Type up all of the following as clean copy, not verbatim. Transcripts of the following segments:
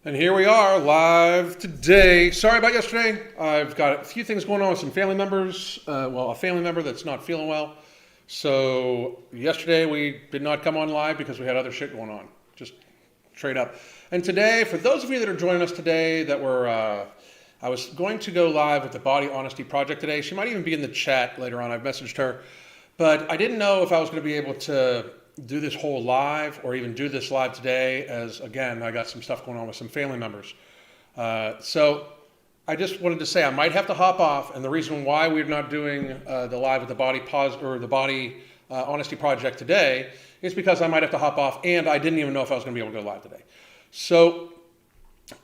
And here we are live today. Sorry about yesterday. I've got a few things going on with some family members. A family member that's not feeling well. So yesterday we did not come on live because we had other shit going on. Just straight up. And today, for those of you that are joining us today I was going to go live with the Body Honesty Project today. She might even be in the chat later on. I've messaged her. But I didn't know if I was going to be able to do this whole live or even do this live today, as again, I got some stuff going on with some family members. So I just wanted to say I might have to hop off, and the reason why we're not doing the live with the Body Honesty Project today is because I might have to hop off, and I didn't even know if I was going to be able to go live today. So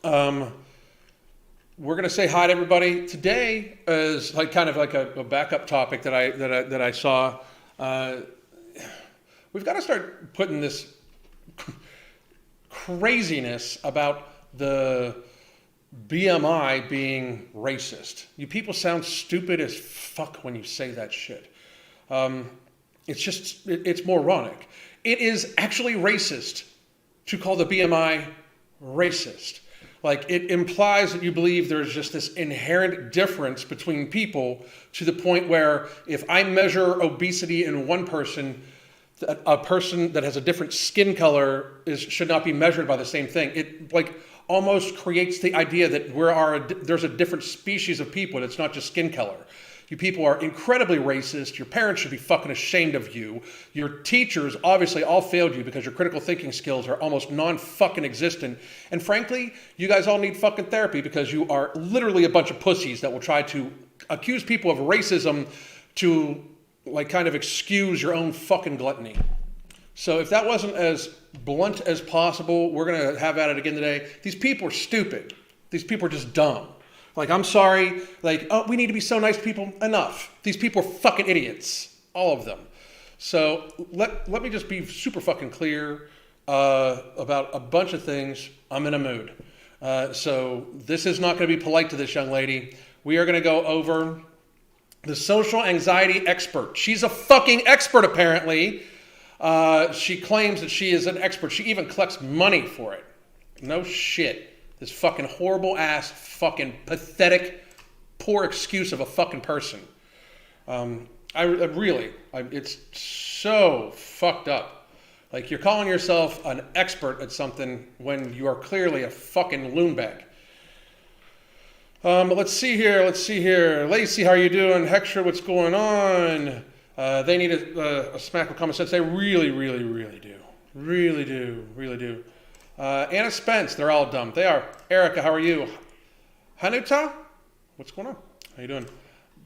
we're going to say hi to everybody. Today is kind of like a backup topic that I saw. We've got to start putting this craziness about the BMI being racist. You people sound stupid as fuck when you say that shit. It's moronic. It is actually racist to call the BMI racist. Like, it implies that you believe there's just this inherent difference between people to the point where if I measure obesity in one person, a person that has a different skin color should not be measured by the same thing. It almost creates the idea that there's a different species of people, and it's not just skin color. You people are incredibly racist. Your parents should be fucking ashamed of you. Your teachers obviously all failed you because your critical thinking skills are almost non-fucking existent. And frankly, you guys all need fucking therapy because you are literally a bunch of pussies that will try to accuse people of racism to kind of excuse your own fucking gluttony. So if that wasn't as blunt as possible, we're going to have at it again today. These people are stupid. These people are just dumb. I'm sorry. We need to be so nice to people. Enough. These people are fucking idiots. All of them. So let me just be super fucking clear about a bunch of things. I'm in a mood. So this is not going to be polite to this young lady. We are going to go over the social anxiety expert. She's a fucking expert, apparently. She claims that she is an expert. She even collects money for it. No shit. This fucking horrible ass, fucking pathetic, poor excuse of a fucking person. It's so fucked up. You're calling yourself an expert at something when you are clearly a fucking loonbag. Let's see here. Lacey, how are you doing? Hector, what's going on? They need a smack of common sense. They really do. Really do. Anna Spence, they're all dumb. They are. Erica, how are you? Hanuta, what's going on? How you doing?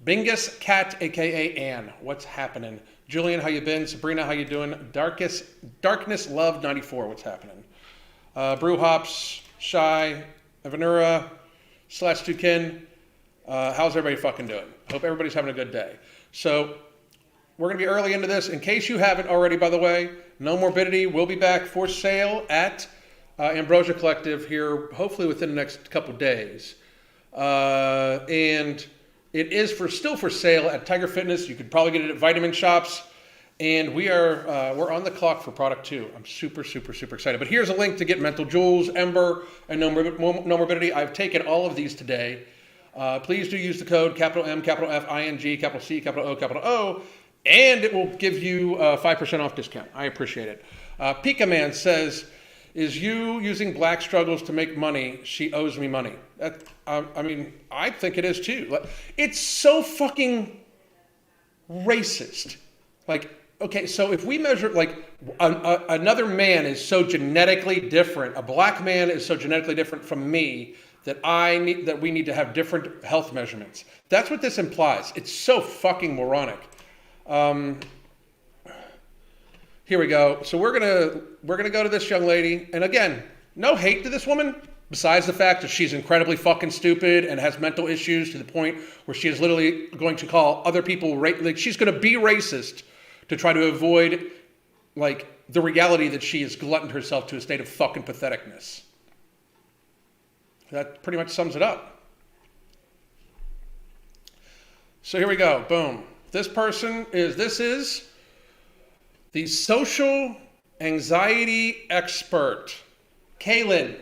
Bingus Cat, a.k.a. Ann, what's happening? Julian, how you been? Sabrina, how you doing? Darkness Love 94, what's happening? Brew Hops, Shy, Evanura, /2kin, how's everybody fucking doing? Hope everybody's having a good day. So we're going to be early into this. In case you haven't already, by the way, No Morbidity will be back for sale at Ambrosia Collective here, hopefully within the next couple days. And it is still for sale at Tiger Fitness. You could probably get it at vitamin shops. And we're on the clock for product 2. I'm super excited. But here's a link to get Mental Jewels, Ember, and No Morbidity. I've taken all of these today. Please do use the code capital M, capital F, ING, capital C, capital O, and it will give you a 5% off discount. I appreciate it. Pika Man says, is you using black struggles to make money? She owes me money. I think it is too. It's so fucking racist. Okay, so if we measure, another man is so genetically different, a black man is so genetically different from me that we need to have different health measurements. That's what this implies. It's so fucking moronic. Here we go. So we're gonna go to this young lady, and again, no hate to this woman, besides the fact that she's incredibly fucking stupid and has mental issues to the point where she is literally going to call other people she's going to be racist to try to avoid the reality that she has gluttoned herself to a state of fucking patheticness. That pretty much sums it up. So here we go. Boom. This is the social anxiety expert, Kaylin.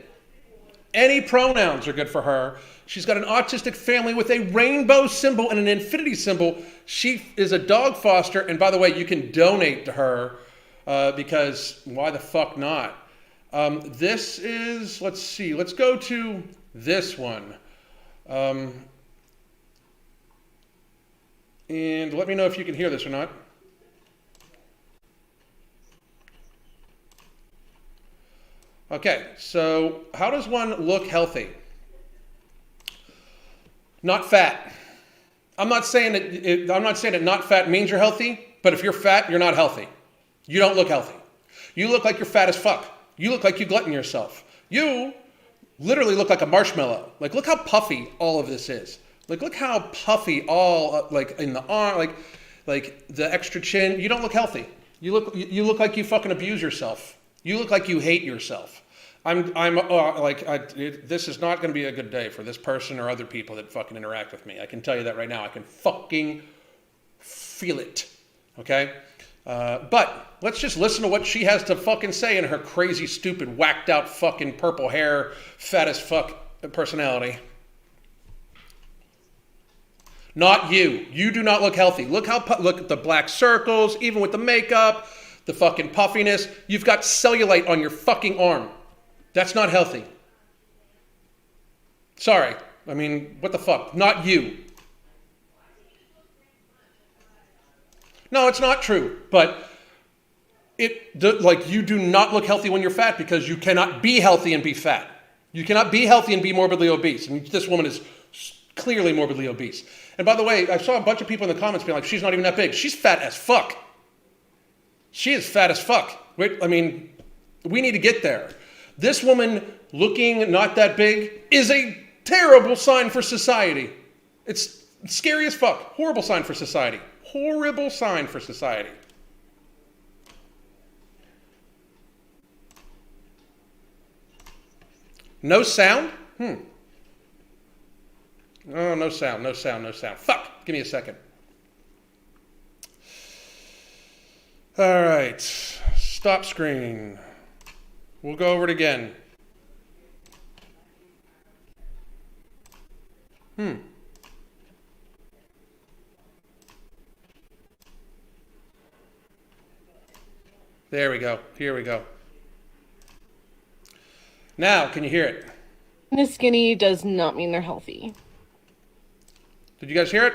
Any pronouns are good for her. She's got an autistic family with a rainbow symbol and an infinity symbol. She is a dog foster. And by the way, you can donate to her because why the fuck not? This is, let's see, let's go to this one. And let me know if you can hear this or not. Okay, so how does one look healthy? Not fat. I'm not saying that not fat means you're healthy, but if you're fat, you're not healthy. You don't look healthy. You look like you're fat as fuck. You look like you glutton yourself. You literally look like a marshmallow. Like, look how puffy all of this is. Like, look how puffy all, like, in the arm, like the extra chin. You don't look healthy. You look like you fucking abuse yourself. You look like you hate yourself. This is not going to be a good day for this person or other people that fucking interact with me. I can tell you that right now. I can fucking feel it. Okay? But let's just listen to what she has to fucking say in her crazy, stupid, whacked out fucking purple hair, fat as fuck personality. Not you. You do not look healthy. Look at the black circles, even with the makeup, the fucking puffiness. You've got cellulite on your fucking arm. That's not healthy. Sorry. I mean, what the fuck? Not you. No, it's not true. But you do not look healthy when you're fat because you cannot be healthy and be fat. You cannot be healthy and be morbidly obese. And this woman is clearly morbidly obese. And by the way, I saw a bunch of people in the comments being like, she's not even that big. She's fat as fuck. She is fat as fuck. I mean, we need to get there. This woman looking not that big is a terrible sign for society. It's scary as fuck. Horrible sign for society. Horrible sign for society. No sound? Oh, no sound, no sound, no sound. Fuck! Give me a second. All right. Stop screen. We'll go over it again. There we go. Here we go. Now, can you hear it? Being skinny does not mean they're healthy. Did you guys hear it?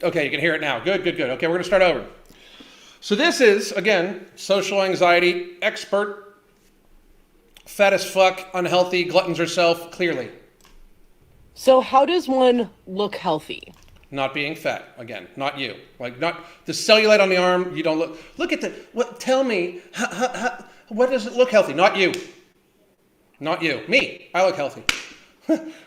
Okay, you can hear it now. Good, good, good. Okay, we're going to start over. So this is, again, social anxiety expert, fat as fuck, unhealthy, gluttons herself, clearly. So how does one look healthy? Not being fat, again, not you. Like, not the cellulite on the arm, you don't look at tell me, what does it look healthy? Not you. Not you. Me, I look healthy.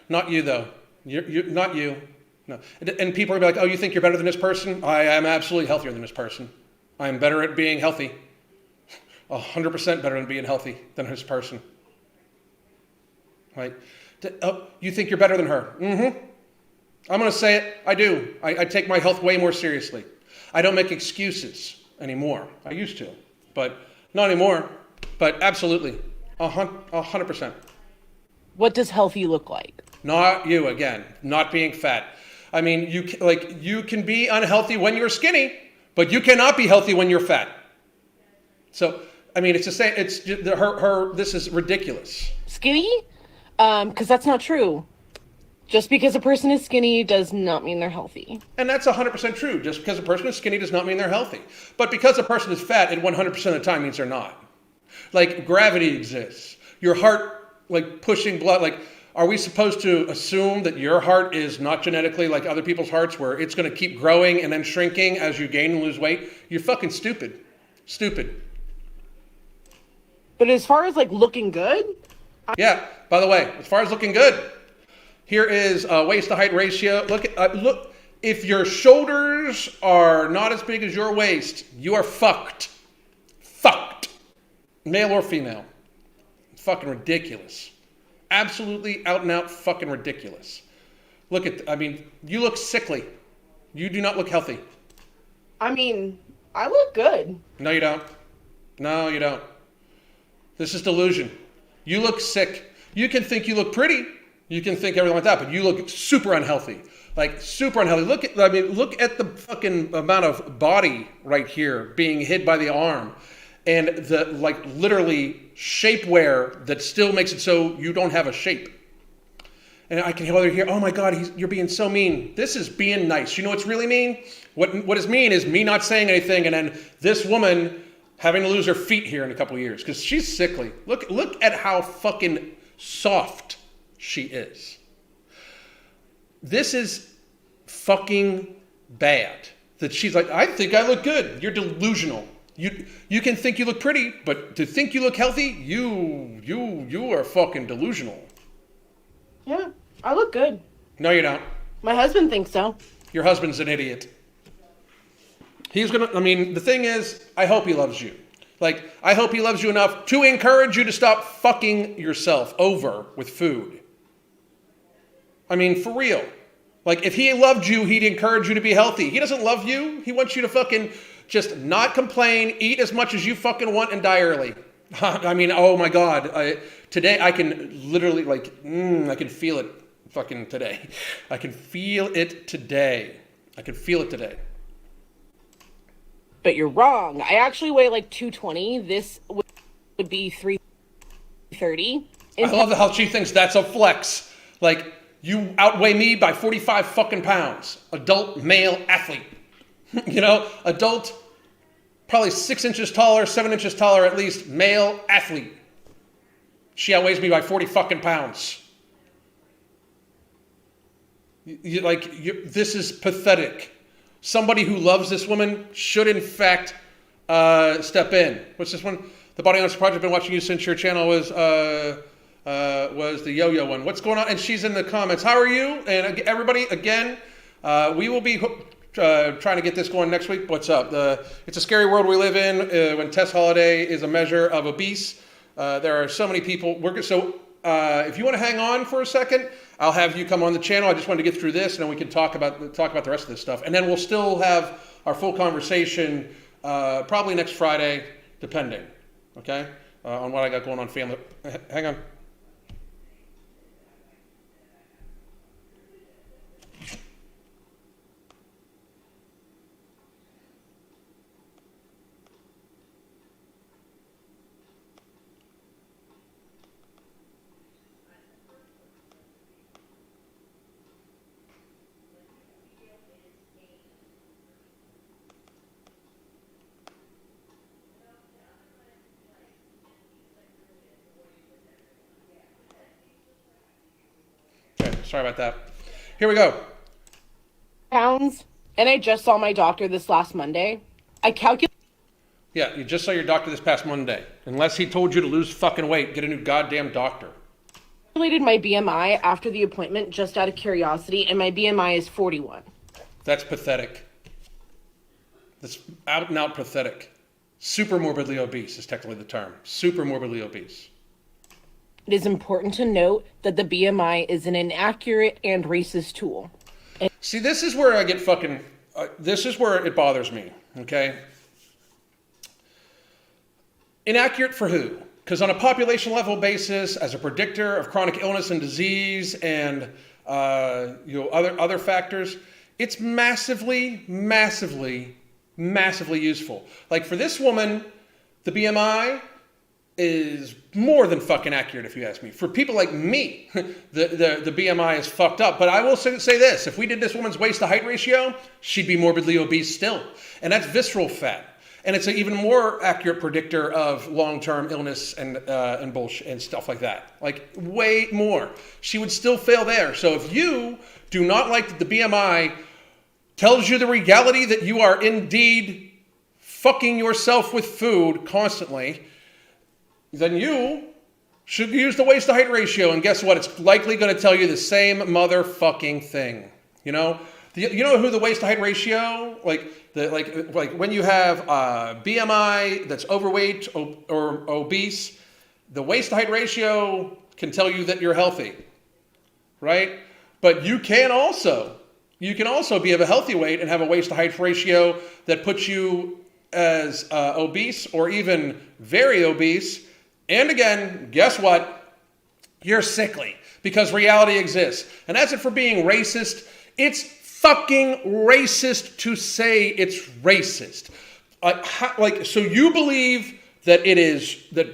Not you, though. You're not you. No. And people are going to be like, oh, you think you're better than this person? I am absolutely healthier than this person. I am better at being healthy. 100% better than being healthy than this person. Right? Oh, you think you're better than her? Mm-hmm. I'm going to say it. I do. I take my health way more seriously. I don't make excuses anymore. I used to, but not anymore. But absolutely, 100%. What does healthy look like? Not you, again. Not being fat. I mean, you can be unhealthy when you're skinny, but you cannot be healthy when you're fat. So, I mean, it's the same. It's just, this is ridiculous. Skinny? Because that's not true. Just because a person is skinny does not mean they're healthy. And that's 100% true. Just because a person is skinny does not mean they're healthy. But because a person is fat, it 100% of the time means they're not. Like, gravity exists. Your heart, like, pushing blood, like, are we supposed to assume that your heart is not genetically like other people's hearts where it's going to keep growing and then shrinking as you gain and lose weight? You're fucking stupid. Stupid. But as far as, like, looking good? Yeah, by the way, as far as looking good, here is a waist to height ratio. Look, if your shoulders are not as big as your waist, you are fucked. Fucked. Male or female. Fucking ridiculous. Absolutely out and out fucking ridiculous. You look sickly. You do not look healthy. I mean, I look good. No, you don't. No, you don't. This is delusion. You look sick. You can think you look pretty. You can think everything like that, but you look super unhealthy. Like super unhealthy. Look at the fucking amount of body right here being hid by the arm, and the like literally shapewear that still makes it so you don't have a shape. And I can hear, oh my God, you're being so mean. This is being nice. You know what's really mean? What is mean is me not saying anything, and then this woman having to lose her feet here in a couple of years because she's sickly. Look at how fucking soft she is. This is fucking bad. That she's like, I think I look good. You're delusional. You can think you look pretty, but to think you look healthy, you are fucking delusional. Yeah, I look good. No, you don't. My husband thinks so. Your husband's an idiot. The thing is, I hope he loves you. Like, I hope he loves you enough to encourage you to stop fucking yourself over with food. I mean, for real. Like, if he loved you, he'd encourage you to be healthy. He doesn't love you. He wants you to fucking just not complain, eat as much as you fucking want, and die early. I mean, oh my God. Today I can literally, I can feel it fucking today. I can feel it today. But you're wrong. I actually weigh like 220. This would be 330. I love how she thinks that's a flex. Like, you outweigh me by 45 fucking pounds. Adult male athlete. Adult, probably 6 inches taller, 7 inches taller at least, male athlete. She outweighs me by 40 fucking pounds. This is pathetic. Somebody who loves this woman should, in fact, step in. What's this one? The Body Honest Project. I've been watching you since your channel was the yo-yo one. What's going on? And she's in the comments. How are you? And everybody, again, we will be trying to get this going next week. What's up? It's a scary world we live in when Tess Holliday is a measure of obese. There are so many people. If you want to hang on for a second, I'll have you come on the channel. I just wanted to get through this, and then we can talk about the rest of this stuff. And then we'll still have our full conversation probably next Friday, depending, okay, on what I got going on family. Hang on. Sorry about that. Here we go. Pounds, and I just saw my doctor this last Monday. I calculated. Yeah, you just saw your doctor this past Monday. Unless he told you to lose fucking weight, get a new goddamn doctor. Calculated my BMI after the appointment just out of curiosity, and my BMI is 41. That's pathetic. That's out and out pathetic. Super morbidly obese is technically the term. Super morbidly obese. It is important to note that the BMI is an inaccurate and racist tool. See, this is where I get fucking... this is where it bothers me, okay? Inaccurate for who? Because on a population level basis, as a predictor of chronic illness and disease and other factors, it's massively useful. Like for this woman, the BMI is more than fucking accurate, if you ask me. For people like me, the BMI is fucked up. But I will say this: if we did this woman's waist to height ratio, she'd be morbidly obese still, and that's visceral fat. And it's an even more accurate predictor of long-term illness and bullshit and stuff like that. Like way more. She would still fail there. So if you do not like that the BMI tells you the reality that you are indeed fucking yourself with food constantly, then you should use the waist to height ratio. And guess what? It's likely going to tell you the same motherfucking thing. You know who the waist to height ratio, like when you have BMI that's overweight or obese, the waist to height ratio can tell you that you're healthy, right? But you can also You can also be of a healthy weight and have a waist to height ratio that puts you as obese or even very obese. And again, guess what? You're sickly because reality exists. And that's it for being racist. It's fucking racist to say it's racist. So you believe that it is that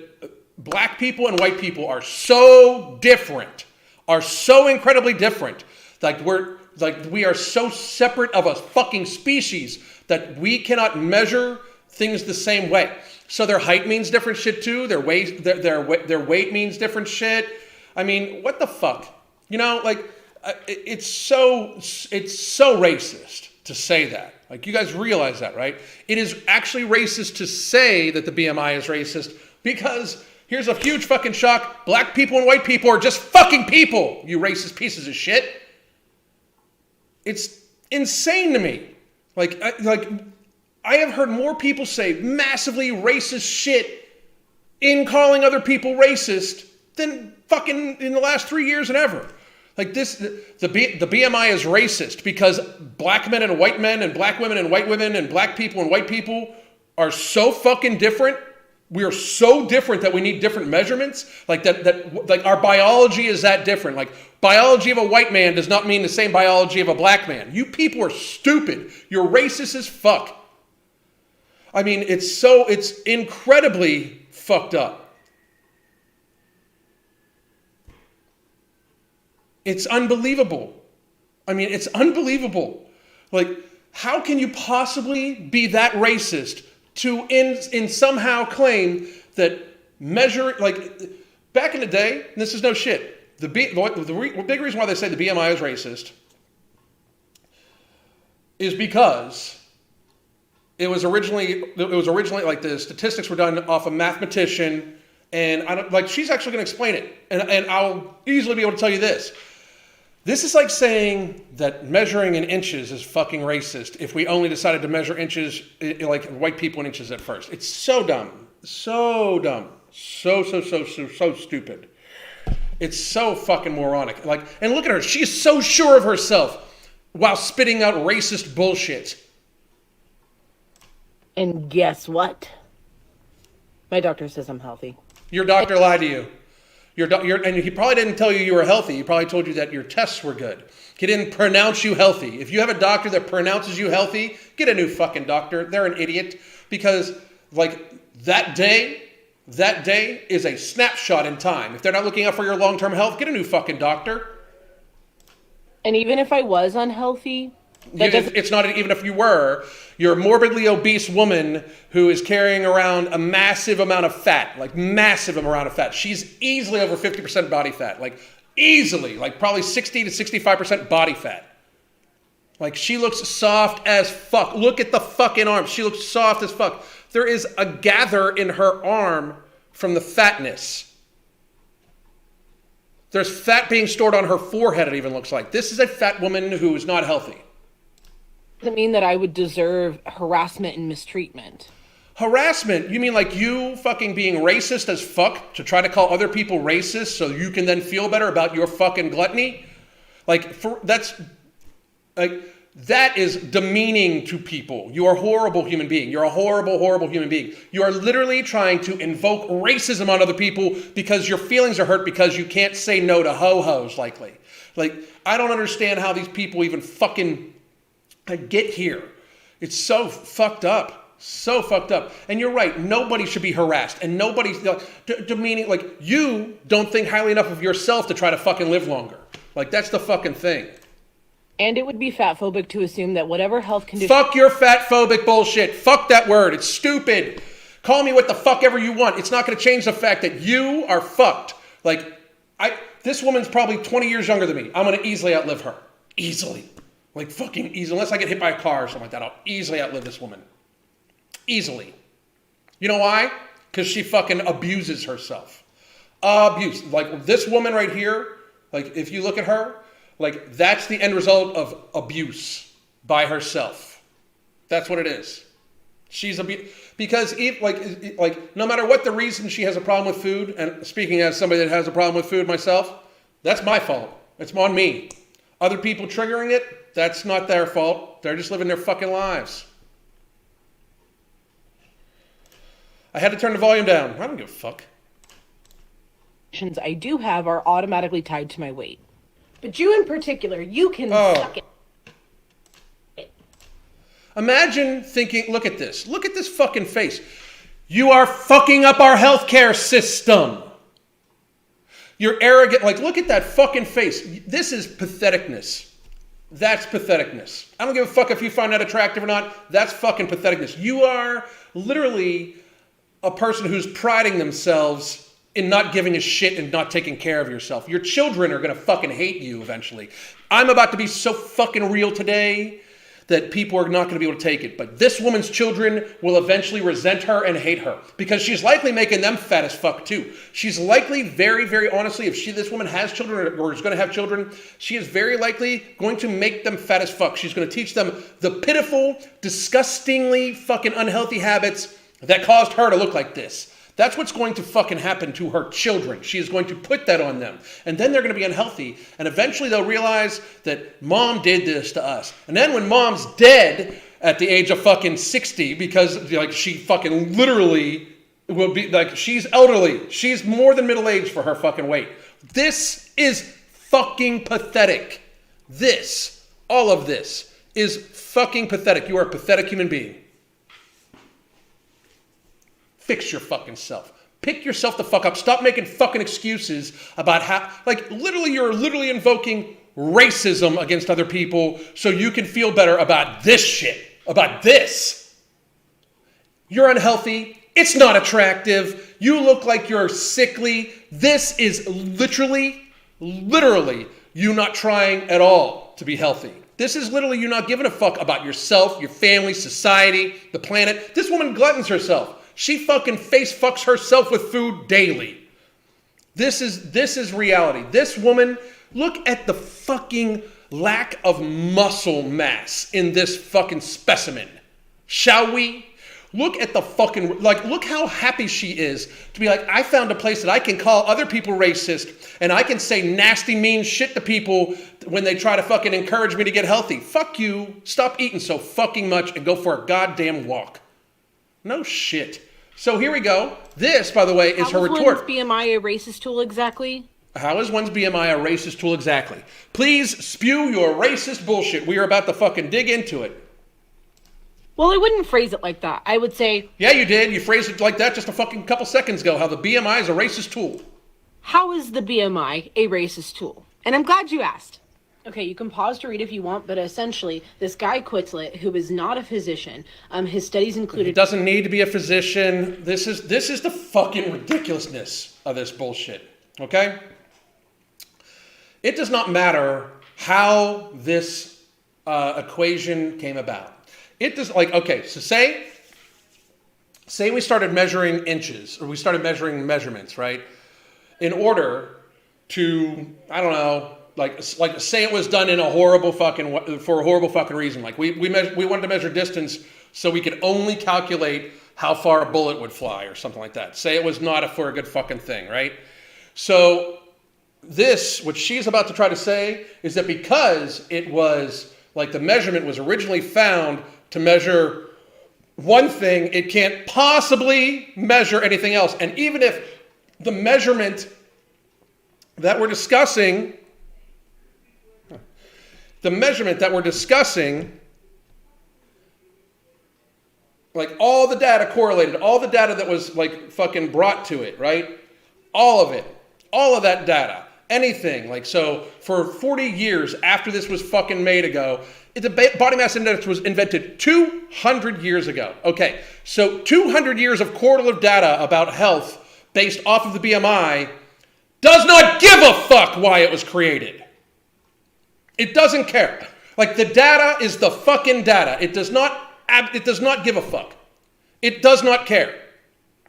black people and white people are so different, are so incredibly different. We are so separate of a fucking species that we cannot measure things the same way. So their height means different shit too. Their weight means different shit. I mean, what the fuck? You know, it's so racist to say that. Like, you guys realize that, right? It is actually racist to say that the BMI is racist because here's a huge fucking shock. Black people and white people are just fucking people, you racist pieces of shit. It's insane to me. I have heard more people say massively racist shit in calling other people racist than fucking in the last 3 years and ever. Like this, the BMI is racist because black men and white men and black women and white women and black people and white people are so fucking different. We are so different that we need different measurements. Like our biology is that different. Like, biology of a white man does not mean the same biology of a black man. You people are stupid. You're racist as fuck. I mean, it's incredibly fucked up. It's unbelievable. I mean, it's unbelievable. Like, how can you possibly be that racist to in somehow claim that back in the day, and this is no shit, the big reason why they say the BMI is racist is because it was originally like the statistics were done off a mathematician, and she's actually going to explain it, and I'll easily be able to tell you this. This is like saying that measuring in inches is fucking racist if we only decided to measure inches, like white people in inches at first. It's so dumb. So dumb. So stupid. It's so fucking moronic. And look at her. She is so sure of herself while spitting out racist bullshit. And guess my doctor says I'm healthy. Your doctor lied to you. And he probably didn't tell you were healthy. He probably told you that your tests were good. He didn't pronounce you healthy. If you have a doctor that pronounces you healthy, get a new fucking doctor. They're an idiot. Because, that day is a snapshot in time. If they're not looking out for your long-term health, get a new fucking doctor. And even if I was unhealthy, it's not even if you were. You're a morbidly obese woman who is carrying around a massive amount of fat, massive amount of fat. She's easily over 50% body fat, easily, probably 60 to 65% body fat. She looks soft as fuck. Look at the fucking arm. She looks soft as fuck. There is a gather in her arm from the fatness. There's fat being stored on her forehead, it even looks like. This is a fat woman who is not healthy. Does it mean that I would deserve harassment and mistreatment? Harassment? You mean you fucking being racist as fuck to try to call other people racist so you can then feel better about your fucking gluttony? That is demeaning to people. You are a horrible human being. You're a horrible, horrible human being. You are literally trying to invoke racism on other people because your feelings are hurt because you can't say no to ho-hos, likely. I don't understand how these people even fucking get here. It's so fucked up. So fucked up. And you're right. Nobody should be harassed. And nobody's demeaning. You don't think highly enough of yourself to try to fucking live longer. That's the fucking thing. And it would be fat phobic to assume that whatever health condition... Fuck your fat phobic bullshit. Fuck that word. It's stupid. Call me what the fuck ever you want. It's not going to change the fact that you are fucked. This woman's probably 20 years younger than me. I'm going to easily outlive her. Easily. Fucking easily. Unless I get hit by a car or something like that, I'll easily outlive this woman. Easily. You know why? Because she fucking abuses herself. Abuse. This woman right here, if you look at her, that's the end result of abuse by herself. That's what it is. She's because no matter what the reason she has a problem with food, and speaking as somebody that has a problem with food myself, that's my fault. It's on me. Other people triggering it, that's not their fault. They're just living their fucking lives. I had to turn the volume down. I don't give a fuck. I do have are automatically tied to my weight. But you in particular, you can suck it. Imagine thinking, look at this. Look at this fucking face. You are fucking up our healthcare system. You're arrogant. Like, look at that fucking face. This is patheticness. That's patheticness. I don't give a fuck if you find that attractive or not. That's fucking patheticness. You are literally a person who's priding themselves in not giving a shit and not taking care of yourself. Your children are going to fucking hate you eventually. I'm about to be so fucking real today that people are not going to be able to take it. But this woman's children will eventually resent her and hate her because she's likely making them fat as fuck too. She's likely, very, very honestly, if this woman has children or is going to have children, she is very likely going to make them fat as fuck. She's going to teach them the pitiful, disgustingly fucking unhealthy habits that caused her to look like this. That's what's going to fucking happen to her children. She is going to put that on them. And then they're going to be unhealthy. And eventually they'll realize that mom did this to us. And then when mom's dead at the age of fucking 60, because like she fucking literally will be like, she's elderly. She's more than middle aged for her fucking weight. This is fucking pathetic. All of this is fucking pathetic. You are a pathetic human being. Fix your fucking self. Pick yourself the fuck up. Stop making fucking excuses about how, like, you're literally invoking racism against other people so you can feel better about this shit, about this. You're unhealthy. It's not attractive. You look like you're sickly. This is literally you not trying at all to be healthy. This is literally you not giving a fuck about yourself, your family, society, the planet. This woman gluttons herself. She fucking face fucks herself with food daily. This is reality. This woman, look at the fucking lack of muscle mass in this fucking specimen. Shall we? Look at the fucking, look how happy she is to be like, I found a place that I can call other people racist and I can say nasty, mean shit to people when they try to fucking encourage me to get healthy. Fuck you. Stop eating so fucking much and go for a goddamn walk. No shit. So here we go. This, by the way, is her retort. How is one's BMI a racist tool exactly? How is one's BMI a racist tool exactly? Please spew your racist bullshit. We are about to fucking dig into it. Well, I wouldn't phrase it like that. I would say... Yeah, you did. You phrased it like that just a fucking couple seconds ago, how the BMI is a racist tool. How is the BMI a racist tool? And I'm glad you asked. Okay, you can pause to read if you want, but essentially, this guy Quitlet, who is not a physician, his studies included... He doesn't need to be a physician. This is the fucking ridiculousness of this bullshit, okay? It does not matter how this equation came about. It does, okay, so say we started measuring inches, or we started measuring measurements, right? In order to, I don't know, like say it was done in a horrible fucking reason. Like we wanted to measure distance so we could only calculate how far a bullet would fly or something like that. Say it was not for a good fucking thing, right? So this, what she's about to try to say, is that because it was like the measurement was originally found to measure one thing, it can't possibly measure anything else. And even if the measurement that we're discussing, like all the data correlated, all the data that was like fucking brought to it, right? All of it, all of that data, anything. Like, so for 40 years after this was fucking made ago, the body mass index was invented 200 years ago. Okay, so 200 years of correlative data about health based off of the BMI does not give a fuck why it was created. It doesn't care. Like, the data is the fucking data. It does not give a fuck. It does not care.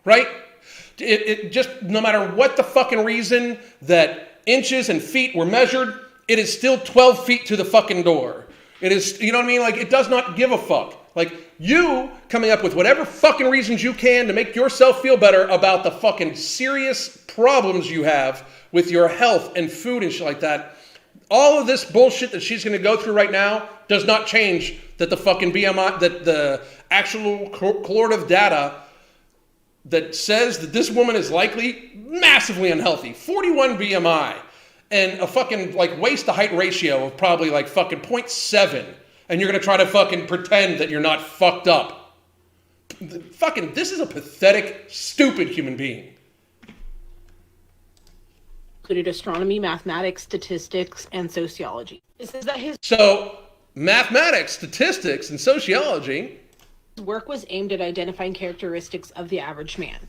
Right? It just, no matter what the fucking reason that inches and feet were measured, it is still 12 feet to the fucking door. It is, you know what I mean? Like, it does not give a fuck. Like, you coming up with whatever fucking reasons you can to make yourself feel better about the fucking serious problems you have with your health and food and shit like that, all of this bullshit that she's going to go through right now does not change that the fucking BMI, that the actual correlative data that says that this woman is likely massively unhealthy. 41 BMI and a fucking like waist to height ratio of probably like fucking 0.7. And you're going to try to fucking pretend that you're not fucked up. Fucking, this is a pathetic, stupid human being. Included astronomy, mathematics, statistics, and sociology. It says that his mathematics, statistics, and sociology. His work was aimed at identifying characteristics of the average man,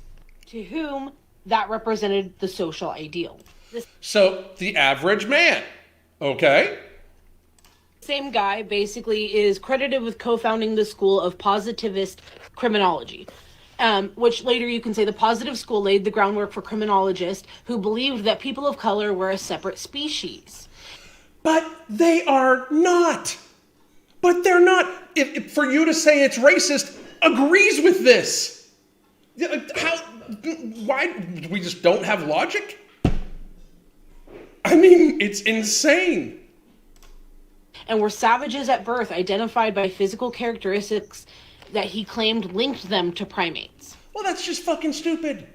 to whom that represented the social ideal. The average man, okay? Same guy basically is credited with co-founding the school of positivist criminology, which later you can say the positive school laid the groundwork for criminologists who believed that people of color were a separate species. But they are not. But they're not. If for you to say it's racist agrees with this. Why? We just don't have logic? I mean, it's insane. And were savages at birth identified by physical characteristics that he claimed linked them to primates. Well, that's just fucking stupid.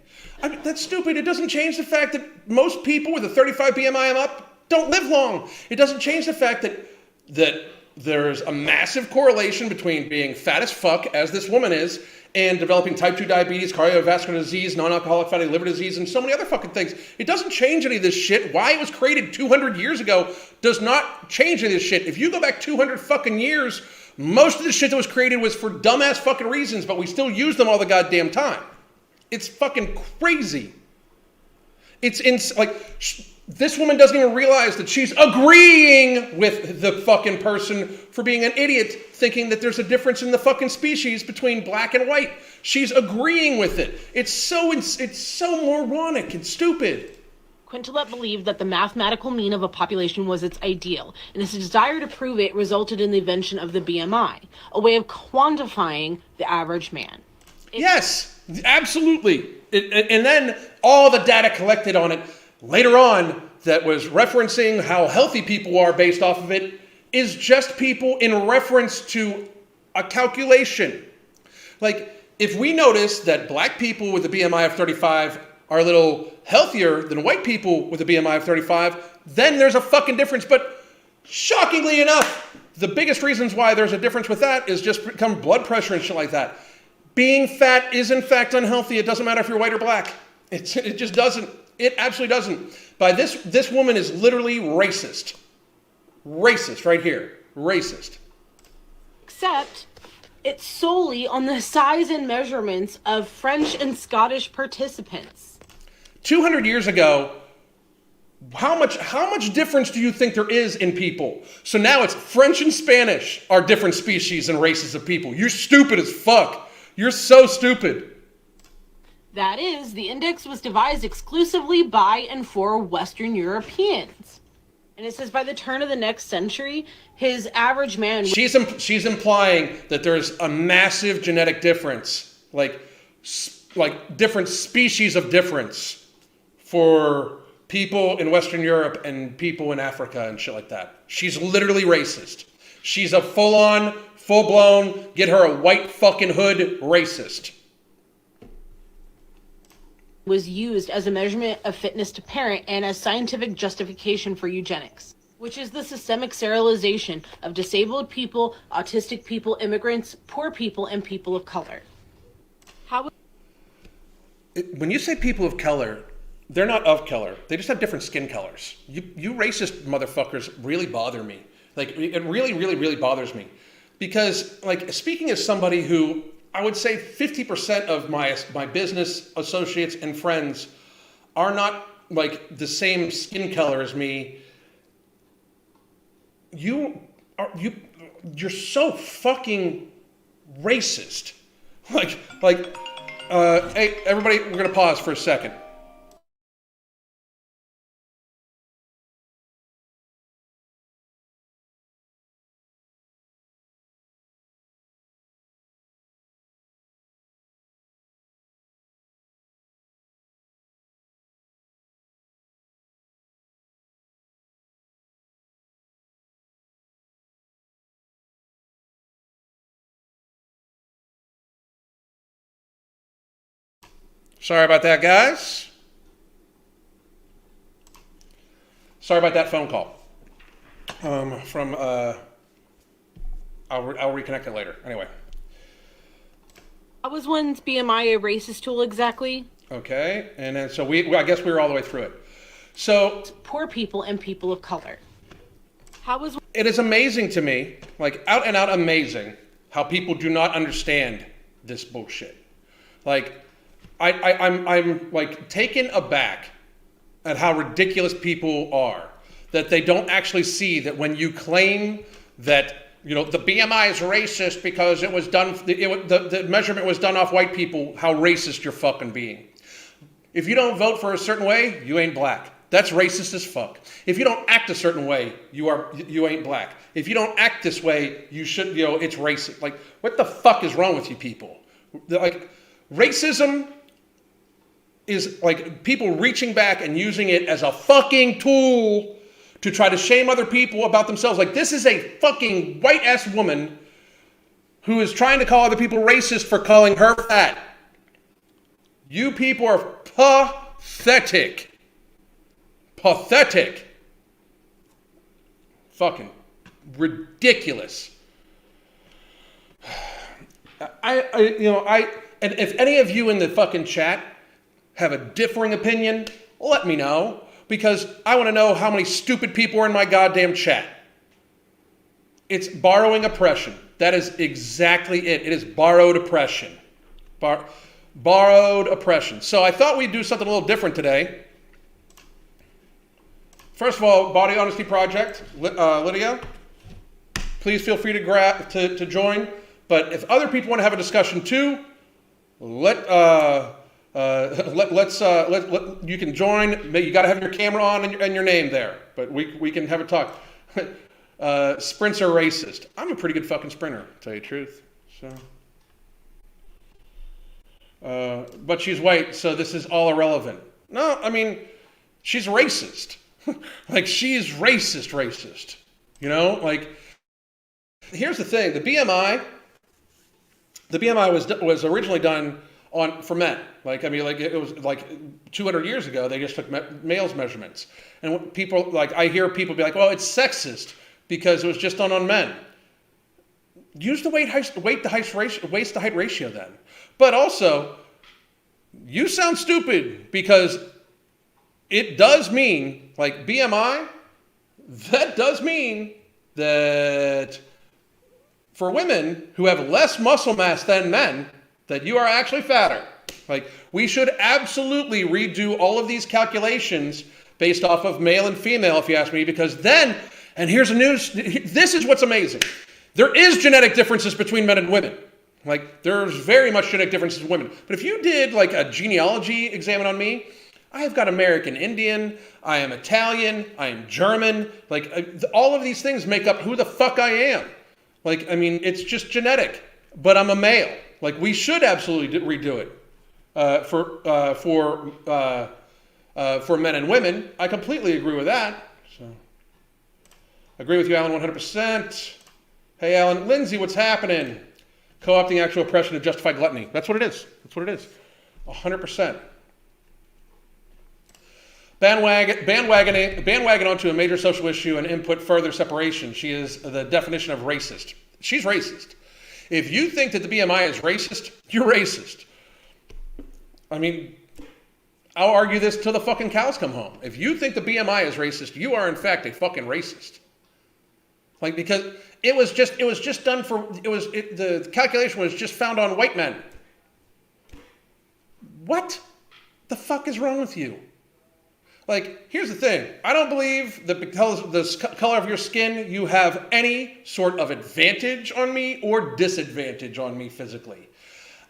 I mean, that's stupid. It doesn't change the fact that most people with a 35 BMI and up don't live long. It doesn't change the fact that there's a massive correlation between being fat as fuck, as this woman is, and developing type 2 diabetes, cardiovascular disease, non-alcoholic fatty liver disease, and so many other fucking things. It doesn't change any of this shit. Why it was created 200 years ago does not change any of this shit. If you go back 200 fucking years, most of the shit that was created was for dumbass fucking reasons, but we still use them all the goddamn time. It's fucking crazy. This woman doesn't even realize that she's agreeing with the fucking person for being an idiot, thinking that there's a difference in the fucking species between black and white. She's agreeing with it. It's so moronic and stupid. Quintelet believed that the mathematical mean of a population was its ideal, and his desire to prove it resulted in the invention of the BMI, a way of quantifying the average man. Yes, absolutely. And then all the data collected on it later on that was referencing how healthy people are based off of it is just people in reference to a calculation. Like, if we notice that black people with a BMI of 35 are a little healthier than white people with a BMI of 35, then there's a fucking difference. But shockingly enough, the biggest reasons why there's a difference with that is just become blood pressure and shit like that. Being fat is in fact unhealthy. It doesn't matter if you're white or black. It just doesn't. It absolutely doesn't. This woman is literally racist. Racist right here. Racist. Except it's solely on the size and measurements of French and Scottish participants. 200 years ago, how much difference do you think there is in people? So now it's French and Spanish are different species and races of people. You're stupid as fuck. You're so stupid. That is, the index was devised exclusively by and for Western Europeans. And it says by the turn of the next century, his average man... She's implying that there's a massive genetic difference, like different species of difference for people in Western Europe and people in Africa and shit like that. She's literally racist. She's a full-on, full-blown, get her a white fucking hood racist. Was used as a measurement of fitness to parent and as scientific justification for eugenics, which is the systemic serialization of disabled people, autistic people, immigrants, poor people, and people of color. When you say people of color, they're not of color. They just have different skin colors. You racist motherfuckers really bother me. Like, it really, really, really bothers me. Because, like, speaking as somebody who... I would say 50% of my business associates and friends are not like the same skin color as me. You're so fucking racist. Hey, everybody, we're gonna pause for a second. Sorry about that, guys. Sorry about that phone call. I'll reconnect it later. Anyway. How was one's BMI a racist tool exactly? Okay, and then so I guess we were all the way through it. So poor people and people of color. How was it is amazing to me, like out and out amazing, how people do not understand this bullshit. Like I'm like taken aback at how ridiculous people are, that they don't actually see that when you claim that, you know, the BMI is racist because it was done, the measurement was done off white people, how racist you're fucking being. If you don't vote for a certain way, you ain't black. That's racist as fuck. If you don't act a certain way, you ain't black. If you don't act this way, you should, you know, it's racist. Like, what the fuck is wrong with you people? Like, racism is like people reaching back and using it as a fucking tool to try to shame other people about themselves. Like, this is a fucking white-ass woman who is trying to call other people racist for calling her fat. You people are pathetic. Pathetic. Fucking ridiculous. And if any of you in the fucking chat have a differing opinion, let me know, because I want to know how many stupid people are in my goddamn chat. It's borrowing oppression. That is exactly it. It is borrowed oppression. Borrowed oppression. So I thought we'd do something a little different today. First of all, Body Honesty Project, Lydia, please feel free to join. But if other people want to have a discussion too, you can join. You got to have your camera on and your name there. But we can have a talk. Sprints are racist. I'm a pretty good fucking sprinter, to tell you the truth. So, but she's white, so this is all irrelevant. No, I mean, she's racist. Like, she's racist. You know, like, here's the thing: the BMI was originally done for men. Like, I mean, like, it was like 200 years ago. They just took males' measurements, and people, like, I hear people be like, "Well, it's sexist because it was just done on men." Use the waist to height ratio then. But also, you sound stupid because it does mean, like, BMI, that does mean that for women who have less muscle mass than men, that you are actually fatter. Like, we should absolutely redo all of these calculations based off of male and female, if you ask me, because then, and here's the news, this is what's amazing. There is genetic differences between men and women. Like, there's very much genetic differences in women. But if you did, like, a genealogy exam on me, I have got American Indian, I am Italian, I am German. Like, all of these things make up who the fuck I am. Like, I mean, it's just genetic. But I'm a male. Like, we should absolutely redo it for men and women. I completely agree with that. So, agree with you, Alan, 100%. Hey, Alan. Lindsay, what's happening? Co-opting actual oppression to justify gluttony. That's what it is. 100%. Bandwagon onto a major social issue and input further separation. She is the definition of racist. She's racist. If you think that the BMI is racist, you're racist. I mean, I'll argue this till the fucking cows come home. If you think the BMI is racist, you are in fact a fucking racist. Like, because the calculation was just found on white men. What the fuck is wrong with you? Like, here's the thing. I don't believe that because of the color of your skin, you have any sort of advantage on me or disadvantage on me physically.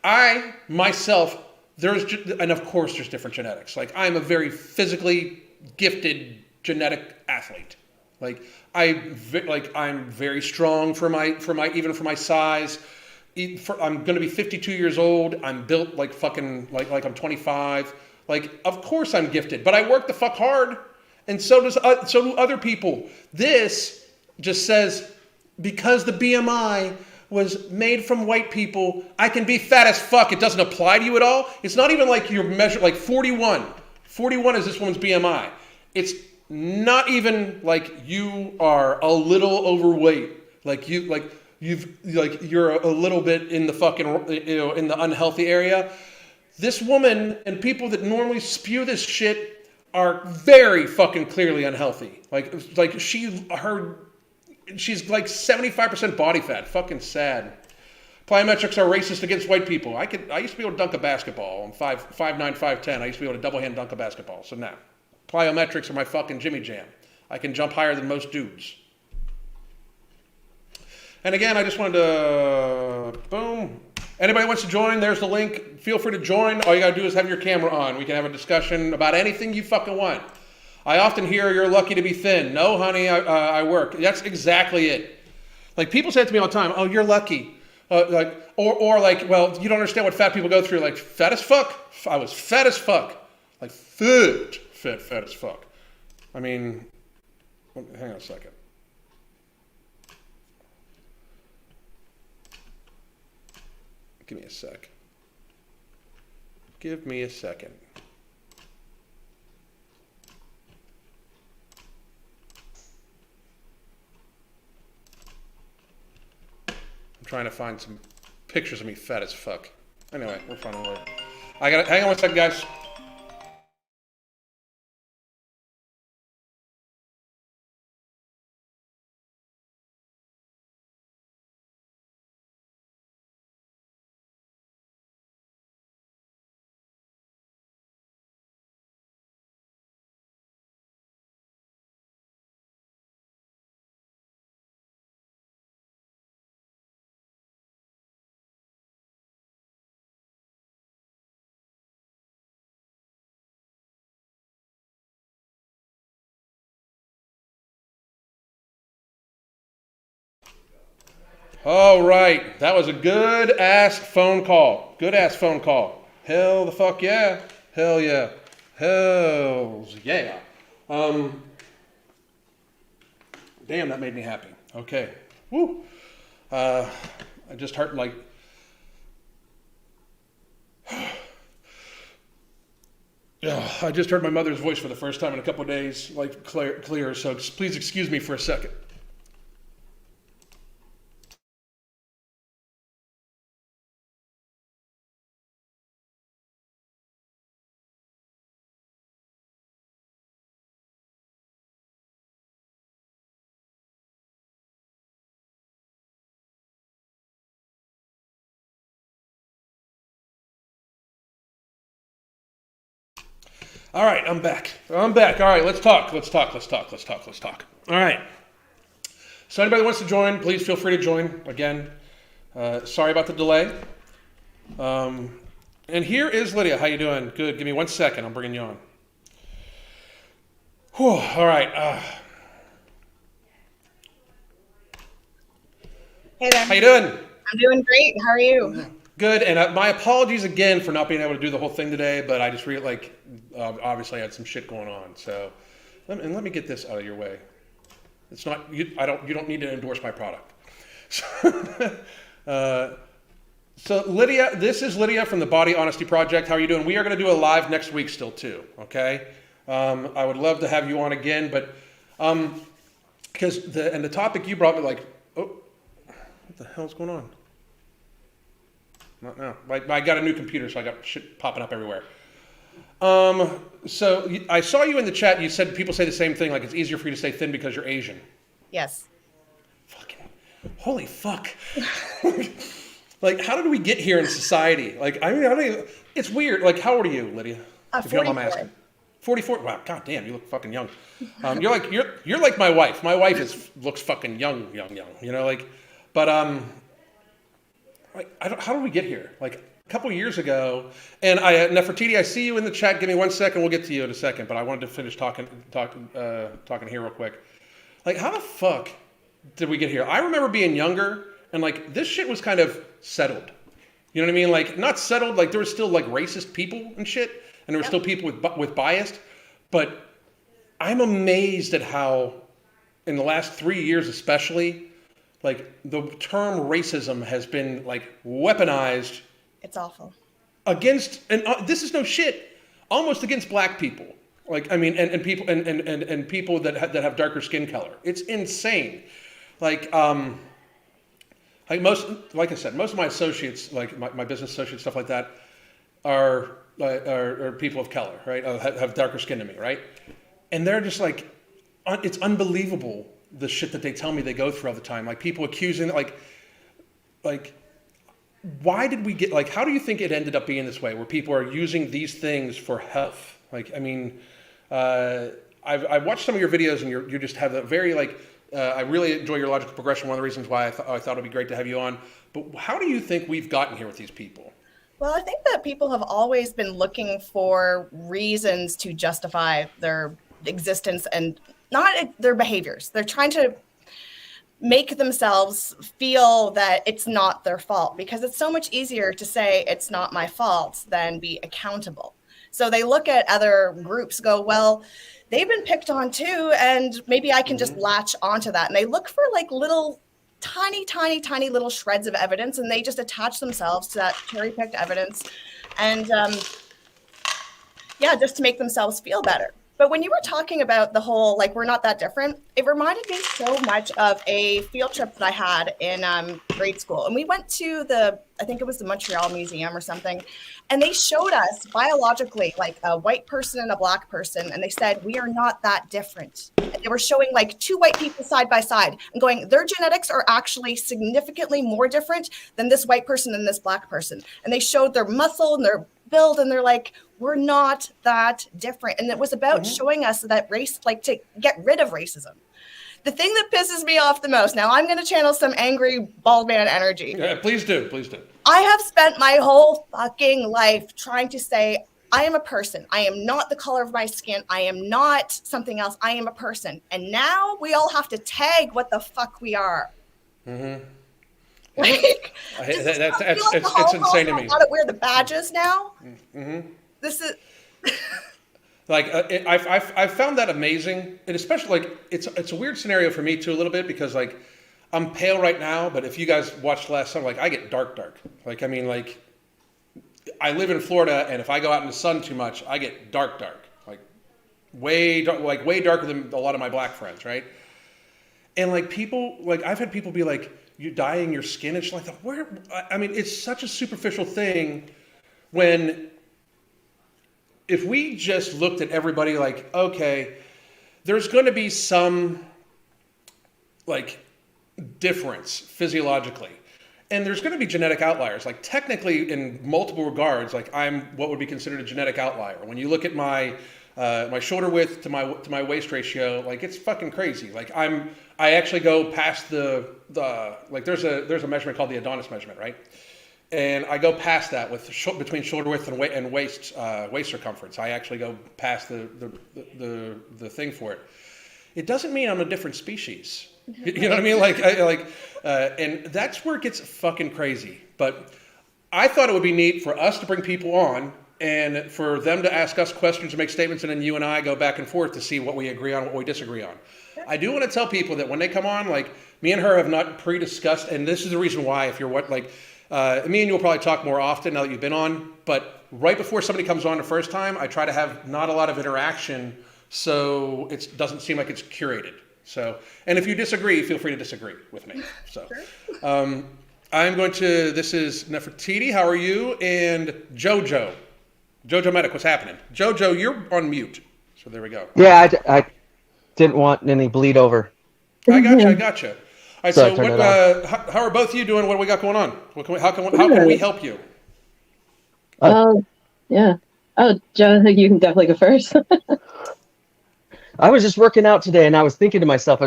I, myself, and of course there's different genetics. Like, I'm a very physically gifted genetic athlete. Like, I'm very strong for my size. I'm going to be 52 years old. I'm built like fucking, like I'm 25. Like, of course I'm gifted, but I work the fuck hard, and so do other people. This just says because the BMI was made from white people. I can be fat as fuck. It doesn't apply to you at all. It's not even like you're measured like 41. 41 is this woman's BMI. It's not even like you are a little overweight. You're a little bit in the fucking, in the unhealthy area. This woman and people that normally spew this shit are very fucking clearly unhealthy. She's like 75% body fat. Fucking sad. Plyometrics are racist against white people. I used to be able to dunk a basketball. I'm 5'9", 5'10". I used to be able to double hand dunk a basketball. So now, plyometrics are my fucking Jimmy Jam. I can jump higher than most dudes. And again, I just wanted to, boom. Anybody wants to join, there's the link. Feel free to join. All you gotta do is have your camera on. We can have a discussion about anything you fucking want. I often hear you're lucky to be thin. No, honey, I work. That's exactly it. Like, people say it to me all the time, oh, you're lucky. Well, you don't understand what fat people go through. Like, fat as fuck? I was fat as fuck. Like, fat as fuck. I mean, hang on a second. Give me a sec. Give me a second. I'm trying to find some pictures of me fat as fuck. Anyway, we'll find a way. Hang on one second, guys. All right, that was a good ass phone call. Good ass phone call. Hell the fuck yeah. Hell yeah. Hells yeah. Damn, that made me happy. Okay. Woo. I just heard like. I just heard my mother's voice for the first time in a couple of days, like clear. So please excuse me for a second. All right, I'm back. All right, let's talk. All right. So anybody that wants to join, please feel free to join. Again, sorry about the delay. And here is Lydia. How you doing? Good. Give me 1 second. I'm bringing you on. Whew, all right. Hey there. How you doing? I'm doing great. How are you? Good, and my apologies again for not being able to do the whole thing today, but I just really obviously I had some shit going on. So, let me get this out of your way. It's not you. You don't need to endorse my product. So Lydia, this is Lydia from the Body Honesty Project. How are you doing? We are going to do a live next week still too. Okay, I would love to have you on again, but because the topic you brought me, like, oh, what the hell's going on? Not now. I got a new computer, so I got shit popping up everywhere. So I saw you in the chat. You said people say the same thing, like it's easier for you to stay thin because you're Asian. Yes. Fucking, holy fuck. Like, how did we get here in society? Like, I mean, I don't even, it's weird. Like, how old are you, Lydia? If you don't mind my asking. 44. Wow, god damn, you look fucking young. You're like my wife. My wife looks fucking young. You know, like, but how did we get here? Like a couple years ago, and Nefertiti, I see you in the chat. Give me 1 second. We'll get to you in a second. But I wanted to finish talking here real quick. Like, how the fuck did we get here? I remember being younger, and like this shit was kind of settled. You know what I mean? Like, not settled. Like, there was still like racist people and shit, and there were still people with bias. But I'm amazed at how, in the last 3 years especially, like the term racism has been like weaponized It's awful. against, and this is no shit, almost against black people. Like, I mean, and people and people that have darker skin color. It's insane. Like like I said, most of my associates, like my business associates, stuff like that, are people of color, right? Have darker skin than me, right? And they're just like, it's unbelievable the shit that they tell me they go through all the time. Like people accusing, like, why did we get, like, how do you think it ended up being this way, where people are using these things for health? Like, I mean, I've watched some of your videos, and you just have a very like. I really enjoy your logical progression. One of the reasons why I thought it'd be great to have you on. But how do you think we've gotten here with these people? Well, I think that people have always been looking for reasons to justify their existence and not their behaviors. They're trying to make themselves feel that it's not their fault, because it's so much easier to say it's not my fault than be accountable. So they look at other groups, go, well, they've been picked on too, and maybe I can just latch onto that. And they look for like little tiny little shreds of evidence, and they just attach themselves to that cherry-picked evidence, and just to make themselves feel better. But when you were talking about the whole, like, we're not that different, it reminded me so much of a field trip that I had in grade school. And we went to I think it was the Montreal Museum or something, and they showed us biologically, like, a white person and a black person, and they said, we are not that different. And they were showing, like, two white people side by side and going, their genetics are actually significantly more different than this white person and this black person. And they showed their muscle and their build, and they're like, we're not that different. And it was about showing us that race, like, to get rid of racism. The thing that pisses me off the most, now I'm going to channel some angry bald man energy. Yeah, please do. I have spent my whole fucking life trying to say, I am a person. I am not the color of my skin. I am not something else. I am a person. And now we all have to tag what the fuck we are. Mm-hmm. Like, it's insane to me. How to wear the badges now? Mm-hmm. This is like I found that amazing, and especially like it's a weird scenario for me too a little bit, because like I'm pale right now, but if you guys watched last summer, like I get dark. Like, I mean, like I live in Florida, and if I go out in the sun too much, I get dark. Like way darker than a lot of my black friends, right? And like people, like I've had people be like, you're dyeing your skin. It's like, where? I mean, it's such a superficial thing. When if we just looked at everybody like, okay, there's going to be some like difference physiologically, and there's going to be genetic outliers. Like technically, in multiple regards, like I'm what would be considered a genetic outlier. When you look at my my shoulder width to my waist ratio, like it's fucking crazy. Like I actually go past the like there's a measurement called the Adonis measurement, right? And I go past that with between shoulder width and waist circumference. I actually go past the thing for it. It doesn't mean I'm a different species. You know what I mean? And that's where it gets fucking crazy. But I thought it would be neat for us to bring people on and for them to ask us questions and make statements, and then you and I go back and forth to see what we agree on, what we disagree on. I do want to tell people that when they come on, like me and her have not pre-discussed, and this is the reason why. If you're me and you will probably talk more often now that you've been on, but right before somebody comes on the first time, I try to have not a lot of interaction so it doesn't seem like it's curated. So, and if you disagree, feel free to disagree with me. So, I'm going to, this is Nefertiti, how are you? And Jojo Medic, what's happening? Jojo, you're on mute. So there we go. Yeah, I didn't want any bleed over. I gotcha. All right, so how are both of you doing? What do we got going on? How can we help you? Yeah. Oh, Joe, I think you can definitely go first. I was just working out today, and I was thinking to myself,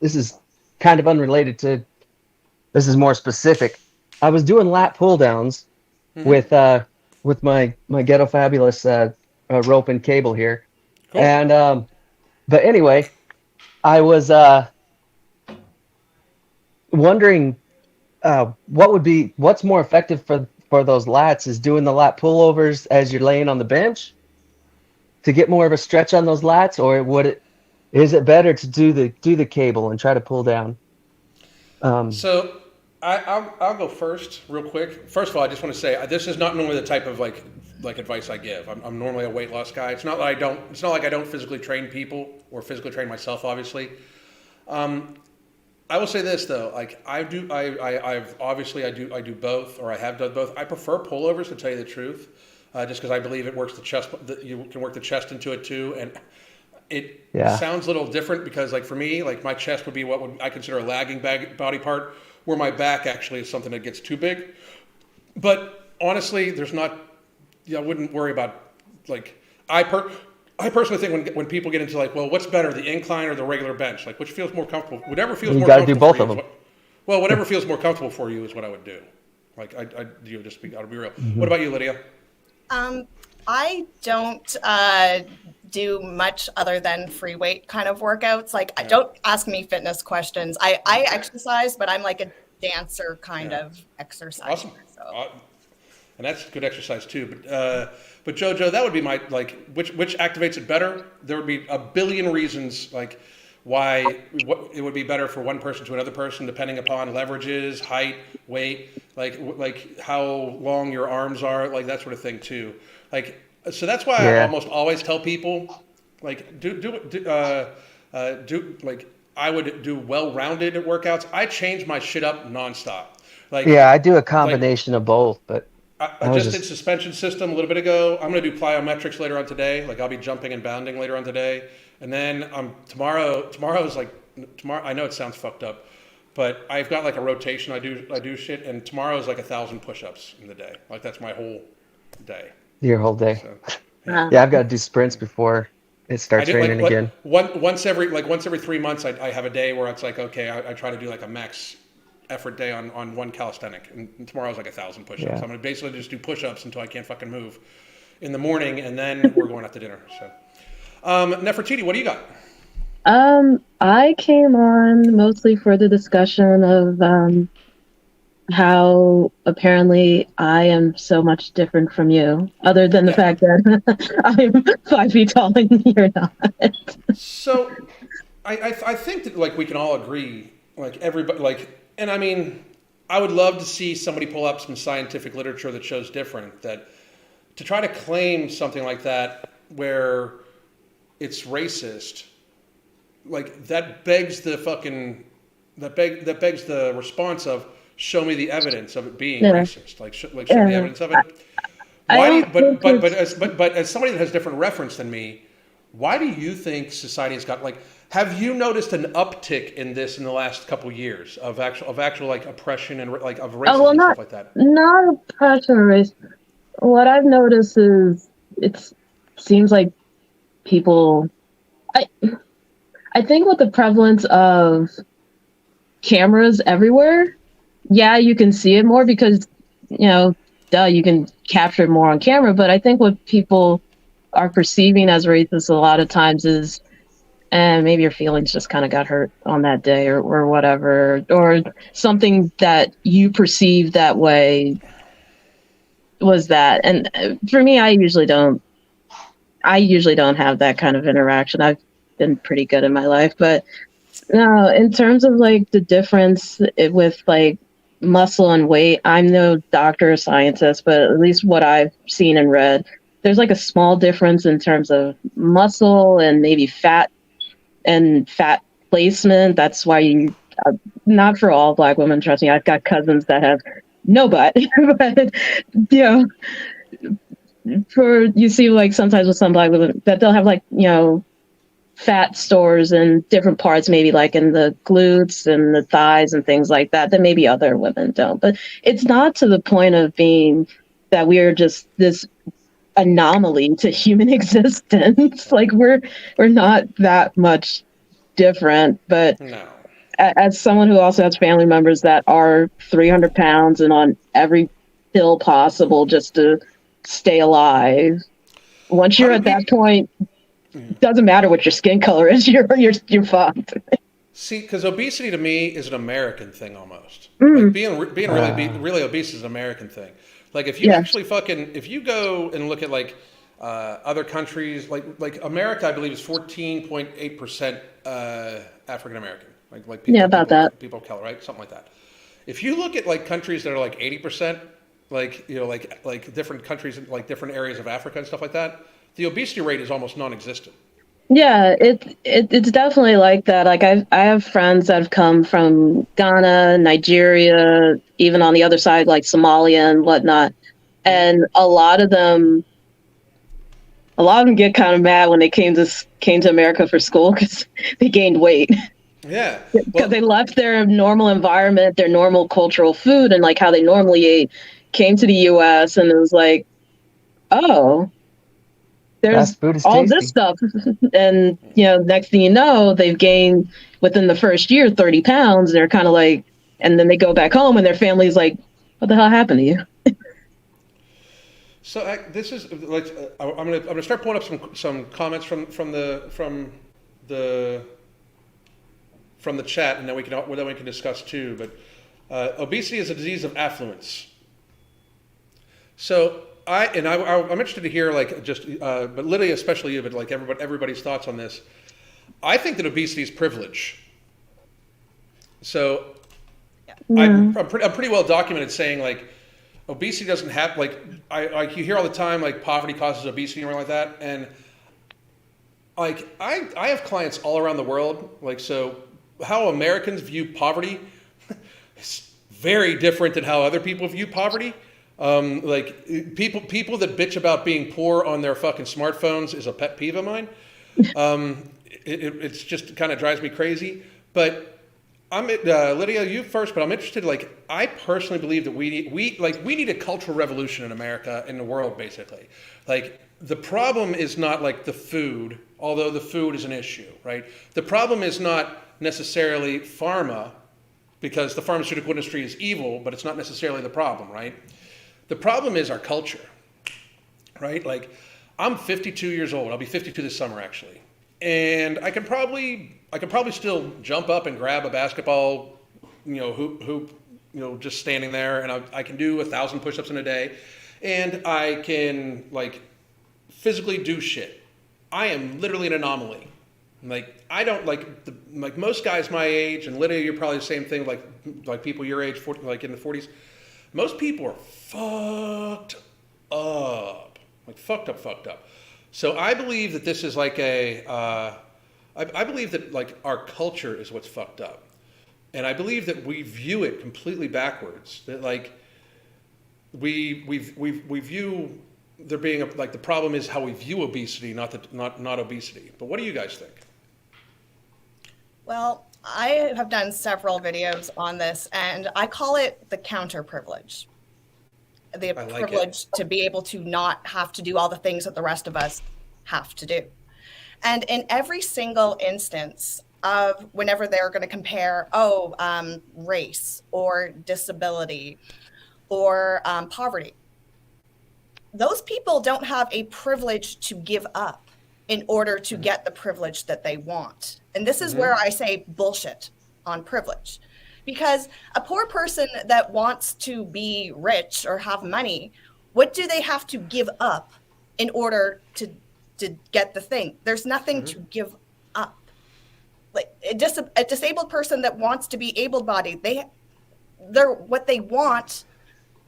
this is kind of unrelated to, this is more specific. I was doing lat pull downs with my Ghetto Fabulous rope and cable here. Cool. And but anyway, I was wondering what's more effective for those lats, is doing the lat pullovers as you're laying on the bench to get more of a stretch on those lats, or is it better to do the cable and try to pull down? So I'll go first, real quick. First of all, I just want to say this is not normally the type of like advice I give. I'm normally a weight loss guy. It's not like I don't. It's not like I don't physically train people or physically train myself. Obviously, I will say this though. Like I do. I've obviously I do both, or I have done both. I prefer pullovers, to tell you the truth, just because I believe it works the chest. You can work the chest into it too, and it sounds a little different because, like for me, like my chest would be what would I consider a lagging body part, where my back actually is something that gets too big. But honestly, there's not. I wouldn't worry about like I personally think when people get into like, well, what's better, the incline or the regular bench? Like, which feels more comfortable? Whatever feels more comfortable. You got to do both of them. Well, whatever feels more comfortable for you is what I would do. Like, I'll be real. Mm-hmm. What about you, Lydia? I don't do much other than free weight kind of workouts. Like, I don't ask me fitness questions. I exercise, but I'm like a dancer kind of exercise. Awesome. So. And that's good exercise too. But Jojo, that would be my like which activates it better. There would be a billion reasons like why it would be better for one person to another person, depending upon leverages, height, weight, like how long your arms are, like that sort of thing too. Like so that's why I almost always tell people like do like I would do well-rounded workouts. I change my shit up nonstop. Like I do a combination of both, but. I just did suspension system a little bit ago. I'm going to do plyometrics later on today. Like I'll be jumping and bounding later on today. And then tomorrow I know it sounds fucked up, but I've got like a rotation. I do shit. And tomorrow is like 1,000 push-ups in the day. Like that's my whole day. Your whole day. So, I've got to do sprints before it starts raining again. Once every 3 months, I have a day where it's like, okay, I try to do like a max effort day on one calisthenic, and tomorrow's like 1,000 push-ups. I'm gonna basically just do push-ups until I can't fucking move in the morning, and then we're going out to dinner. So, Nefertiti, what do you got? I came on mostly for the discussion of how apparently I am so much different from you, other than the fact that I'm 5 feet tall and you're not. So, I think that like we can all agree, like everybody, like. And I mean, I would love to see somebody pull up some scientific literature that shows different. That to try to claim something like that where it's racist, like that begs the response of show me the evidence of it being racist. Like show me the evidence of it. But as somebody that has different reference than me, why do you think society has got like? Have you noticed an uptick in this in the last couple years of actual like oppression and like of racism and stuff like that? Not oppression or race. What I've noticed is it seems like people. I think with the prevalence of cameras everywhere, you can see it more because you can capture it more on camera. But I think what people are perceiving as racist a lot of times is. And maybe your feelings just kind of got hurt on that day or whatever, or something that you perceived that way was that. And for me, I usually don't have that kind of interaction. I've been pretty good in my life, but no, in terms of like the difference with like muscle and weight, I'm no doctor or scientist, but at least what I've seen and read, there's like a small difference in terms of muscle and maybe fat placement. That's why not for all Black women, trust me, I've got cousins that have no butt, but you see like sometimes with some Black women that they'll have like fat stores in different parts, maybe like in the glutes and the thighs and things like that maybe other women don't. But it's not to the point of being that we are just this anomaly to human existence. Like we're not that much different. But no. As someone who also has family members that are 300 pounds and on every pill possible just to stay alive, once you're at that point, doesn't matter what your skin color is, you're fucked. See, because obesity to me is an American thing almost. Like being really obese is an American thing. Like if you actually if you go and look at like other countries, like America, I believe is 14.8% African American. like people, Yeah, about that. people of color, right? Something like that. If you look at like countries that are like 80%, like like different countries in like different areas of Africa and stuff like that, the obesity rate is almost non-existent. Yeah, it's definitely like that. Like I have friends that have come from Ghana, Nigeria, even on the other side, like Somalia and whatnot. And a lot of them get kind of mad when they came to America for school because they gained weight. Yeah. Because Well, they left their normal environment, their normal cultural food, and like how they normally ate, came to the U.S. and it was like, oh, there's Fast food is all this tasty. stuff, and next thing you know, they've gained within the first year 30 pounds. And they're kind of like, and then they go back home, and their family's like, what the hell happened to you? so this is like I'm gonna start pulling up some comments from the chat, and then we can discuss too. But obesity is a disease of affluence. So I'm interested to hear like but Lydia, especially you, but like everybody's thoughts on this. I think that obesity is privilege. So I'm pretty well documented saying like obesity doesn't have like you hear all the time like poverty causes obesity and everything like that, and like I have clients all around the world. Like, so how Americans view poverty is very different than how other people view poverty. Like people that bitch about being poor on their fucking smartphones is a pet peeve of mine. It's just kind of drives me crazy. But I'm Lydia, you first. But I'm interested. Like, I personally believe that we need a cultural revolution in America, in the world, basically. Like, the problem is not like the food, although the food is an issue, right? The problem is not necessarily pharma, because the pharmaceutical industry is evil, but it's not necessarily the problem, right? The problem is our culture, right? Like, I'm 52 years old. I'll be 52 this summer, actually. And I can probably still jump up and grab a basketball, hoop, just standing there, and I can do 1,000 push-ups in a day, and I can like physically do shit. I am literally an anomaly. Like, I don't like most guys my age, and Lydia, you're probably the same thing. Like people your age, 40, like in the 40s. Most people are fucked up, like fucked up. So I believe that this is like I believe that like our culture is what's fucked up, and I believe that we view it completely backwards. That like we view there being like the problem is how we view obesity, not obesity. But what do you guys think? Well, I have done several videos on this, and I call it the counter privilege. The privilege to be able to not have to do all the things that the rest of us have to do. And in every single instance of whenever they're going to compare, race or disability or poverty, those people don't have a privilege to give up in order to get the privilege that they want. And this is where I say bullshit on privilege. Because a poor person that wants to be rich or have money, what do they have to give up in order to get the thing? There's nothing to give up. Like a disabled person that wants to be able-bodied, they're what they want,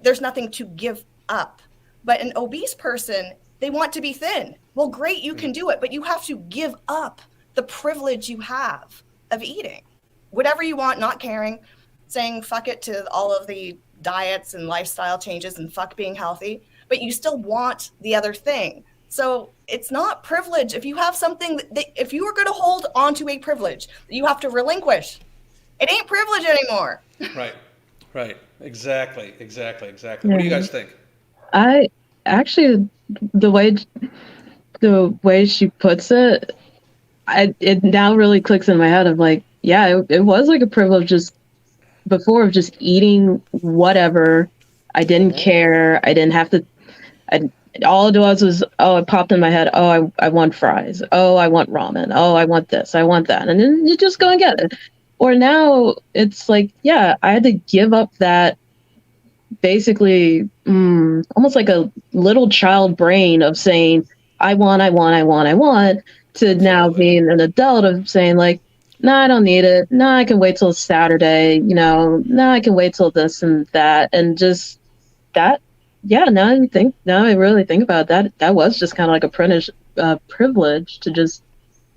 there's nothing to give up. But an obese person, they want to be thin. Well, great, you can do it, but you have to give up the privilege you have of eating. Whatever you want, not caring, saying fuck it to all of the diets and lifestyle changes and fuck being healthy, but you still want the other thing. So it's not privilege. If you have something if you are going to hold onto a privilege that you have to relinquish, it ain't privilege anymore. Right. Exactly. What do you guys think? I actually, the way she puts it, it now really clicks in my head of like, yeah, it was like a privilege just before of just eating whatever. I didn't care. I didn't have to. All it was, it popped in my head. Oh, I want fries. Oh, I want ramen. Oh, I want this. I want that. And then you just go and get it. Or now it's like, yeah, I had to give up that basically almost like a little child brain of saying, I want, to now being an adult of saying like, no, I don't need it. No, I can wait till Saturday. No, I can wait till this and that. And just that, yeah, now I really think about that, that was just kind of like a privilege to just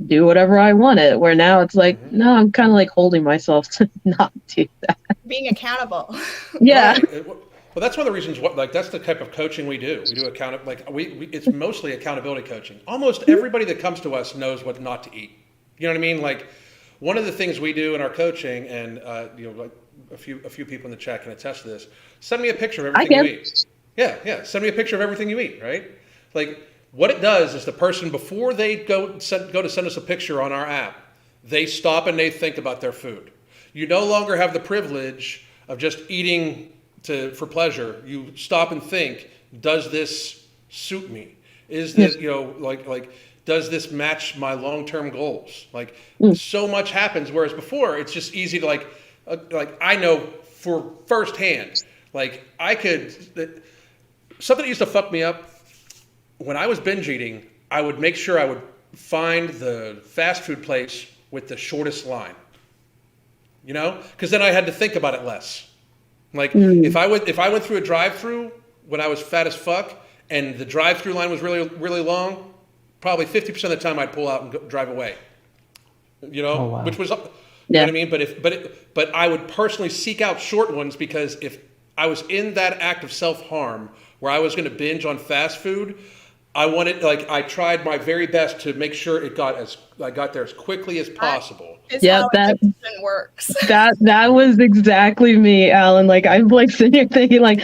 do whatever I wanted. Where now it's like, no, I'm kind of like holding myself to not do that. Being accountable. Yeah. Right. Well, that's one of the reasons. That's the type of coaching we do. We do it's mostly accountability coaching. Almost everybody that comes to us knows what not to eat. You know what I mean? Like, one of the things we do in our coaching, and like a few people in the chat can attest to this. Send me a picture of everything you eat. Yeah. Send me a picture of everything you eat. Right? Like, what it does is the person, before they go to send us a picture on our app, they stop and they think about their food. You no longer have the privilege of just eating for pleasure. You stop and think, does this suit me? Is this, does this match my long-term goals? Like, so much happens, whereas before it's just easy to like I know for firsthand, like something that used to fuck me up when I was binge eating, I would make sure I would find the fast food place with the shortest line, because then I had to think about it less. Like, if I went through a drive-through when I was fat as fuck and the drive-through line was really, really long, probably 50% of the time I'd pull out and drive away. Oh, wow. Which was, you know what I mean? But I would personally seek out short ones, because if I was in that act of self-harm where I was going to binge on fast food, I tried my very best to make sure I got there as quickly as possible. How addiction works. That was exactly me, Alan. Like, I'm like sitting here thinking like,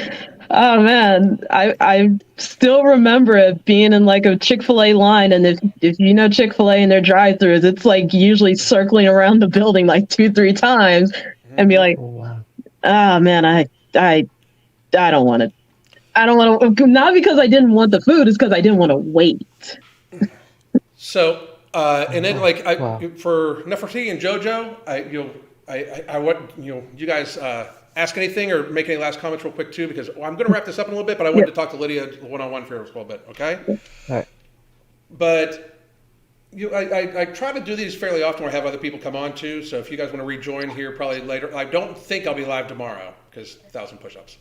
oh man, I still remember it being in like a Chick-fil-A line, and if you know Chick-fil-A and their drive-thrus, it's like usually circling around the building like 2-3 times, and be like, oh man, I don't want to. I don't want to, not because I didn't want the food, it's because I didn't want to wait. So, and then for Nefertiti and JoJo, I want you guys ask anything or make any last comments real quick too, because I'm going to wrap this up in a little bit, but I wanted to talk to Lydia one-on-one for a little bit, okay? All right. But I try to do these fairly often where I have other people come on too, so if you guys want to rejoin here probably later, I don't think I'll be live tomorrow because 1,000 push-ups.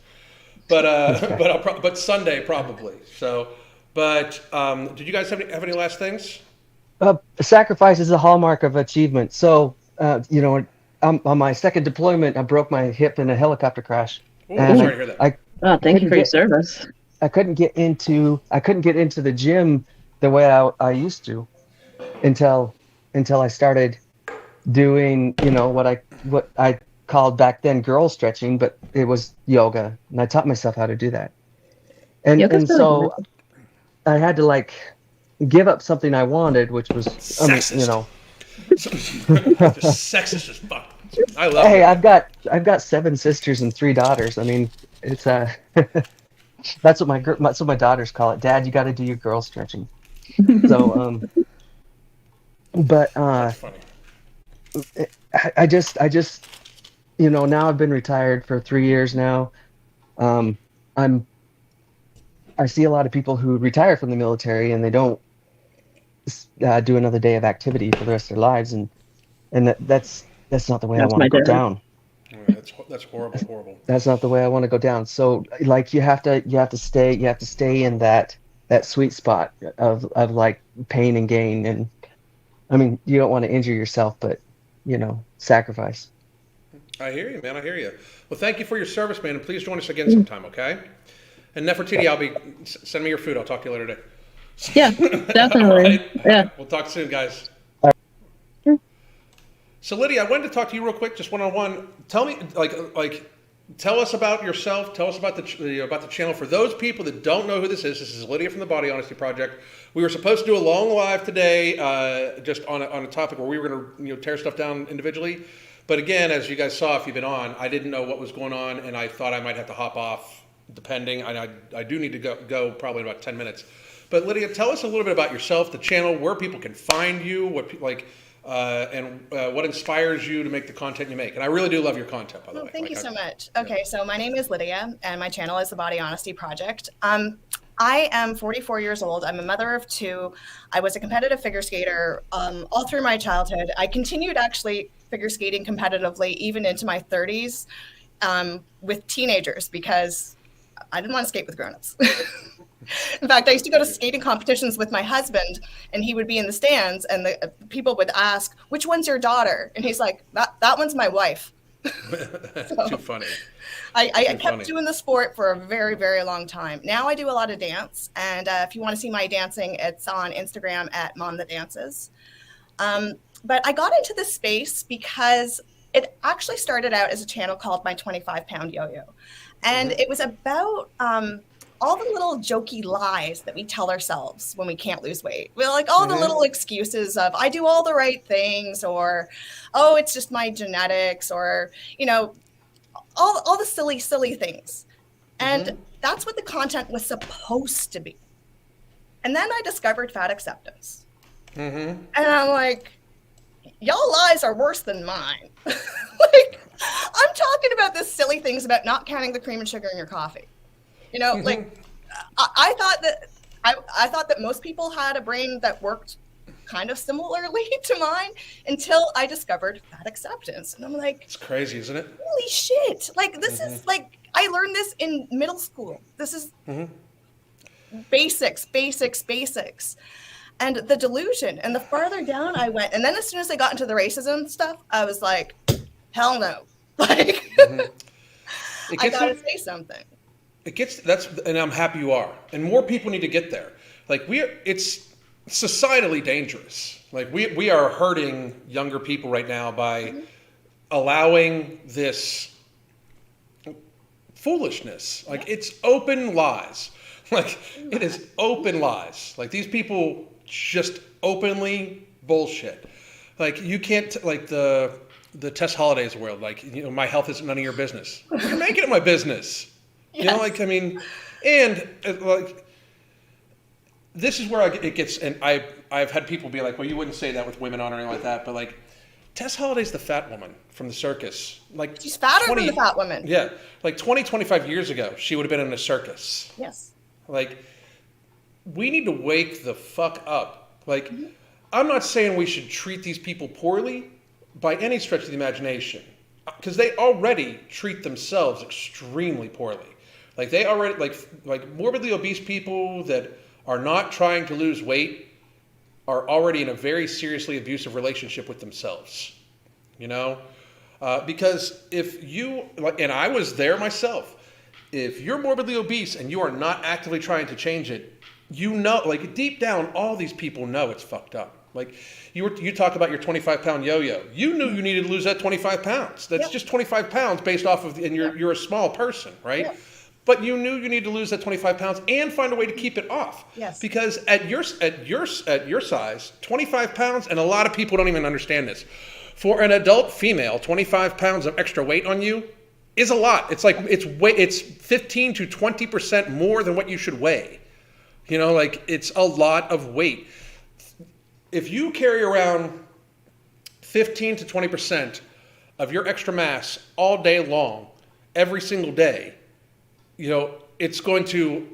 But Sunday probably. So, did you guys have any last things? Sacrifice is a hallmark of achievement. So, on my second deployment, I broke my hip in a helicopter crash. Ooh, sorry to hear that. Thank you for your service. I couldn't get into the gym the way I used to until I started doing what I called back then girl stretching, but it was yoga, and I taught myself how to do that. And so I had to like give up something I wanted, which was sexist. Sexist as fuck. I love it. Hey, I've got 7 sisters and 3 daughters. I mean, it's that's what my daughters call it. Dad, you got to do your girl stretching. So but That's funny. I just now I've been retired for 3 years now. I see a lot of people who retire from the military and they don't do another day of activity for the rest of their lives, and that's not the way I want to go down. That's horrible. That's not the way I want to go down. So like you have to stay in that sweet spot of like pain and gain, and I mean you don't want to injure yourself, but sacrifice. I hear you, man. I hear you. Well, thank you for your service, man, and please join us again sometime, okay? And Nefertiti, send me your food. I'll talk to you later today. Yeah, definitely. Right? Yeah. We'll talk soon, guys. So Lydia, I wanted to talk to you real quick, just one-on-one. Tell me, tell us about yourself. Tell us about the channel. For those people that don't know who this is Lydia from the Body Honesty Project. We were supposed to do a long live today, just on a topic where we were going to tear stuff down individually. But again, as you guys saw, if you've been on, I didn't know what was going on, and I thought I might have to hop off, depending. I do need to go probably in about 10 minutes. But Lydia, tell us a little bit about yourself, the channel, where people can find you, what inspires you to make the content you make. And I really do love your content, by the way. Thank you so much. Okay, so my name is Lydia, and my channel is The Body Honesty Project. I am 44 years old. I'm a mother of two. I was a competitive figure skater all through my childhood. I continued actually figure skating competitively even into my 30s with teenagers because I didn't want to skate with grown-ups. In fact, I used to go to skating competitions with my husband, and he would be in the stands, and the people would ask, "Which one's your daughter?" And he's like, "That one's my wife." So, Too funny. I kept doing the sport for a very, very long time. Now I do a lot of dance, and if you want to see my dancing, it's on Instagram at Mom That Dances. But I got into this space because it actually started out as a channel called My 25-Pound Yo-Yo, and it was about all the little jokey lies that we tell ourselves when we can't lose weight. Well, like all the little excuses of I do all the right things, or oh, it's just my genetics, or all the silly things. And that's what the content was supposed to be. And then I discovered fat acceptance. And I'm like, y'all lies are worse than mine. Like, I'm talking about this silly things about not counting the cream and sugar in your coffee. Like I thought that most people had a brain that worked kind of similarly to mine until I discovered fat acceptance. And I'm like, it's crazy, isn't it? Holy shit. Like this is like, I learned this in middle school. This is basics. And the delusion, and the farther down I went, and then as soon as I got into the racism stuff, I was like, hell no. Like, I gotta say something. And I'm happy you are. And more people need to get there. Like it's societally dangerous. Like we are hurting younger people right now by allowing this foolishness. Like it's open lies. Like it is open lies. Like these people just openly bullshit. Like you can't like the Tess Holliday's world. Like my health is none of your business. You're making it my business. Yes. And like this is where it gets. And I've had people be like, well, you wouldn't say that with women on or anything like that, but like Tess Holliday's the fat woman from the circus. Like she's fatter than the fat woman. Yeah, like 25 years ago, she would have been in a circus. Yes. Like, we need to wake the fuck up. Like, I'm not saying we should treat these people poorly by any stretch of the imagination, because they already treat themselves extremely poorly. Like, they already, like morbidly obese people that are not trying to lose weight are already in a very seriously abusive relationship with themselves. Because if you, and I was there myself, if you're morbidly obese and you are not actively trying to change it, like deep down, all these people know it's fucked up. Like you talk about your 25-pound yo-yo. You knew you needed to lose that 25 pounds. That's just 25 pounds based off of, and you're a small person, right? Yep. But you knew you needed to lose that 25 pounds and find a way to keep it off. Yes. Because at your size, 25 pounds, and a lot of people don't even understand this. For an adult female, 25 pounds of extra weight on you is a lot. It's like it's 15 to 20% more than what you should weigh. Like it's a lot of weight. If you carry around 15 to 20% of your extra mass all day long, every single day, it's going to,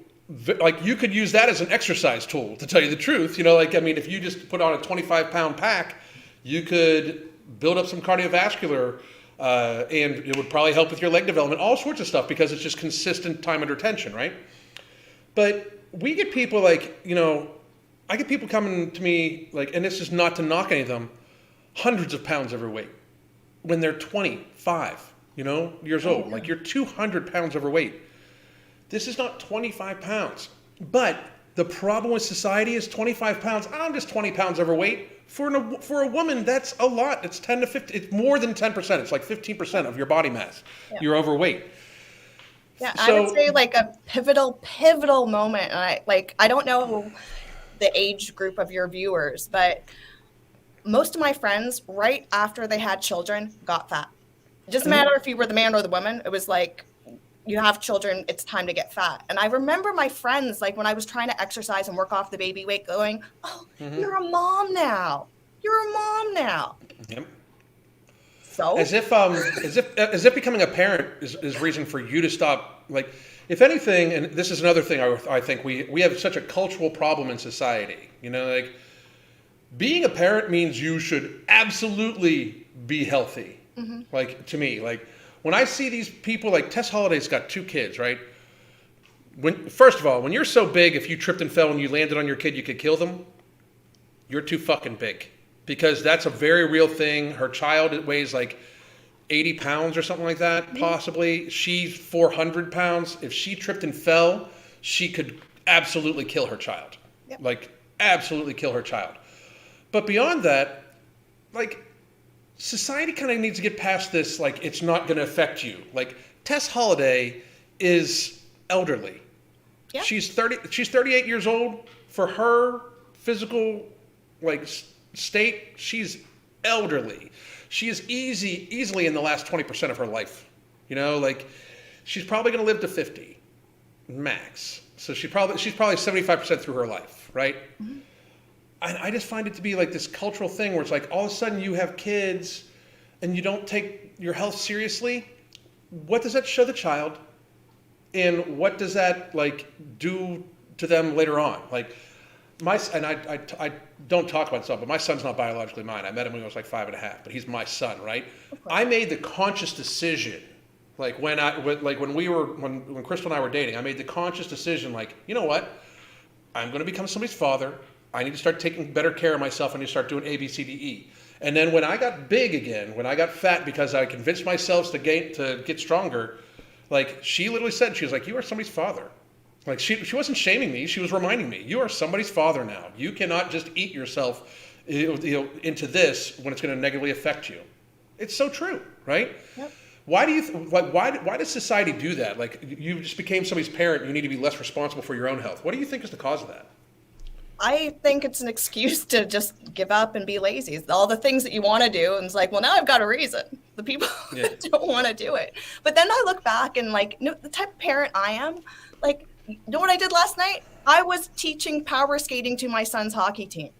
like, you could use that as an exercise tool, to tell you the truth. If you just put on a 25-pound pack, you could build up some cardiovascular, and it would probably help with your leg development, all sorts of stuff, because it's just consistent time under tension, right? But we get people like, I get people coming to me, like, and this is not to knock any of them, hundreds of pounds overweight when they're 25, years old. Like, you're 200 pounds overweight. This is not 25 pounds. But the problem with society is 25 pounds. I'm just 20 pounds overweight. For a woman, that's a lot. It's 10 to 15. It's more than 10%. It's like 15% of your body mass. Yeah. You're overweight. Yeah, I would say like a pivotal moment. And I don't know the age group of your viewers, but most of my friends, right after they had children, got fat. It doesn't matter if you were the man or the woman. It was like, you have children, it's time to get fat. And I remember my friends, like when I was trying to exercise and work off the baby weight, going, oh, you're a mom now. You're a mom now. Yep. So? As if becoming a parent is reason for you to stop. Like, if anything, and this is another thing I think we have such a cultural problem in society. You know, like being a parent means you should absolutely be healthy. Like to me, like when I see these people, like Tess Holliday's got 2 kids, right? First of all, when you're so big, if you tripped and fell and you landed on your kid, you could kill them. You're too fucking big, because that's a very real thing. Her child weighs like 80 pounds or something like that, possibly. She's 400 pounds. If she tripped and fell, she could absolutely kill her child. Yep. Like, absolutely kill her child. But beyond that, like, society kind of needs to get past this, like, it's not going to affect you. Like, Tess Holliday is elderly. Yeah. She's 38 years old. For her physical, like, state, she's elderly. She is easily in the last 20% of her life. You know, like, she's probably going to live to 50 max. So she's probably 75% through her life, right? I just find it to be like this cultural thing where it's like all of a sudden you have kids and you don't take your health seriously. What does that show the child? And what does that like do to them later on? Like I don't talk about stuff, but my son's not biologically mine. I met him when he was like 5.5, but he's my son, right? I made the conscious decision, like when Crystal and I were dating, I made the conscious decision, like, you know what? I'm going to become somebody's father. I need to start taking better care of myself. I need to start doing A, B, C, D, E. And then when I got big again, when I got fat because I convinced myself to get stronger, like she literally said, she was like, you are somebody's father. Like she wasn't shaming me. She was reminding me, you are somebody's father now. You cannot just eat yourself into this when it's going to negatively affect you. It's so true, right? Yep. Why does society do that? Like you just became somebody's parent. You need to be less responsible for your own health. What do you think is the cause of that? I think it's an excuse to just give up and be lazy. It's all the things that you want to do, and it's like, well, now I've got a reason. The people that don't want to do it. But then I look back and like, the type of parent I am, like, you know what I did last night? I was teaching power skating to my son's hockey team.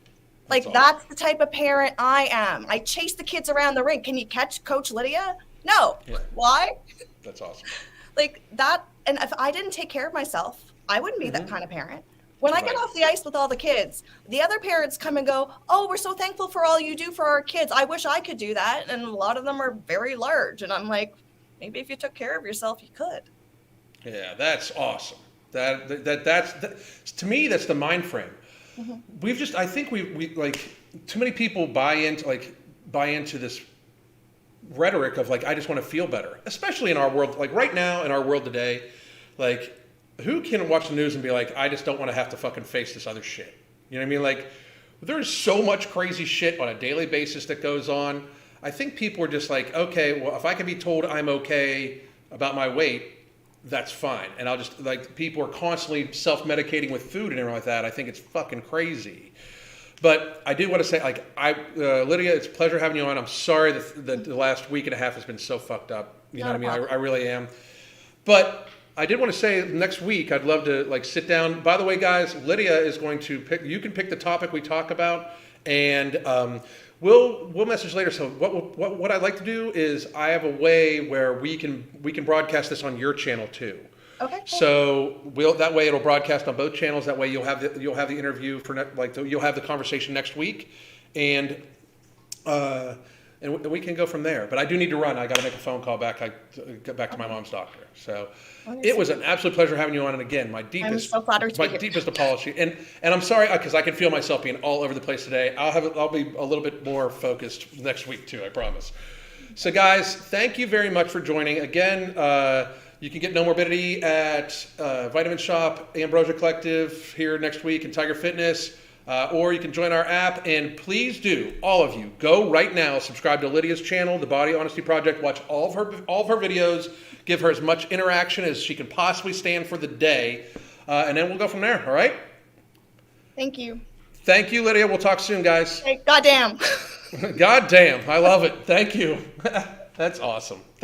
Like, that's the type of parent I am. I chase the kids around the rink. Can you catch Coach Lydia? No. Yeah. Why? That's awesome. Like that. And if I didn't take care of myself, I wouldn't be that kind of parent. When I get off the ice with all the kids, the other parents come and go, oh, we're so thankful for all you do for our kids. I wish I could do that. And a lot of them are very large. And I'm like, maybe if you took care of yourself, you could. Yeah, that's awesome. That's to me, that's the mind frame. I think we like too many people buy into this rhetoric of like, I just want to feel better, especially in our world, like right now in our world today, like who can watch the news and be like, I just don't want to have to fucking face this other shit. You know what I mean? Like there's so much crazy shit on a daily basis that goes on. I think people are just like, okay, well, if I can be told I'm okay about my weight, that's fine. And I'll just like, people are constantly self-medicating with food and everything like that. I think it's fucking crazy. But I do want to say, like, Lydia, it's a pleasure having you on. I'm sorry that the last week and a half has been so fucked up. You know what I mean? I really am. But I did want to say next week, I'd love to like sit down. By the way, guys, Lydia is going to you can pick the topic we talk about, and we'll message later. So what I'd like to do is I have a way where we can broadcast this on your channel too. Okay. Cool. So that way it'll broadcast on both channels. That way you'll have the interview for you'll have the conversation next week, and we can go from there. But I do need to run. I got to make a phone call back. I get back to my mom's doctor. So it was an absolute pleasure having you on. And again, my deepest apology. And I'm sorry because I can feel myself being all over the place today. I'll be a little bit more focused next week too. I promise. So guys, thank you very much for joining again. You can get No Morbidity at Vitamin Shop, Ambrosia Collective here next week, and Tiger Fitness. Or you can join our app, and please do, all of you, go right now, subscribe to Lydia's channel, The Body Honesty Project, watch all of her videos, give her as much interaction as she can possibly stand for the day, and then we'll go from there, all right? Thank you. Thank you, Lydia. We'll talk soon, guys. Hey, goddamn. Goddamn. I love it. Thank you. That's awesome.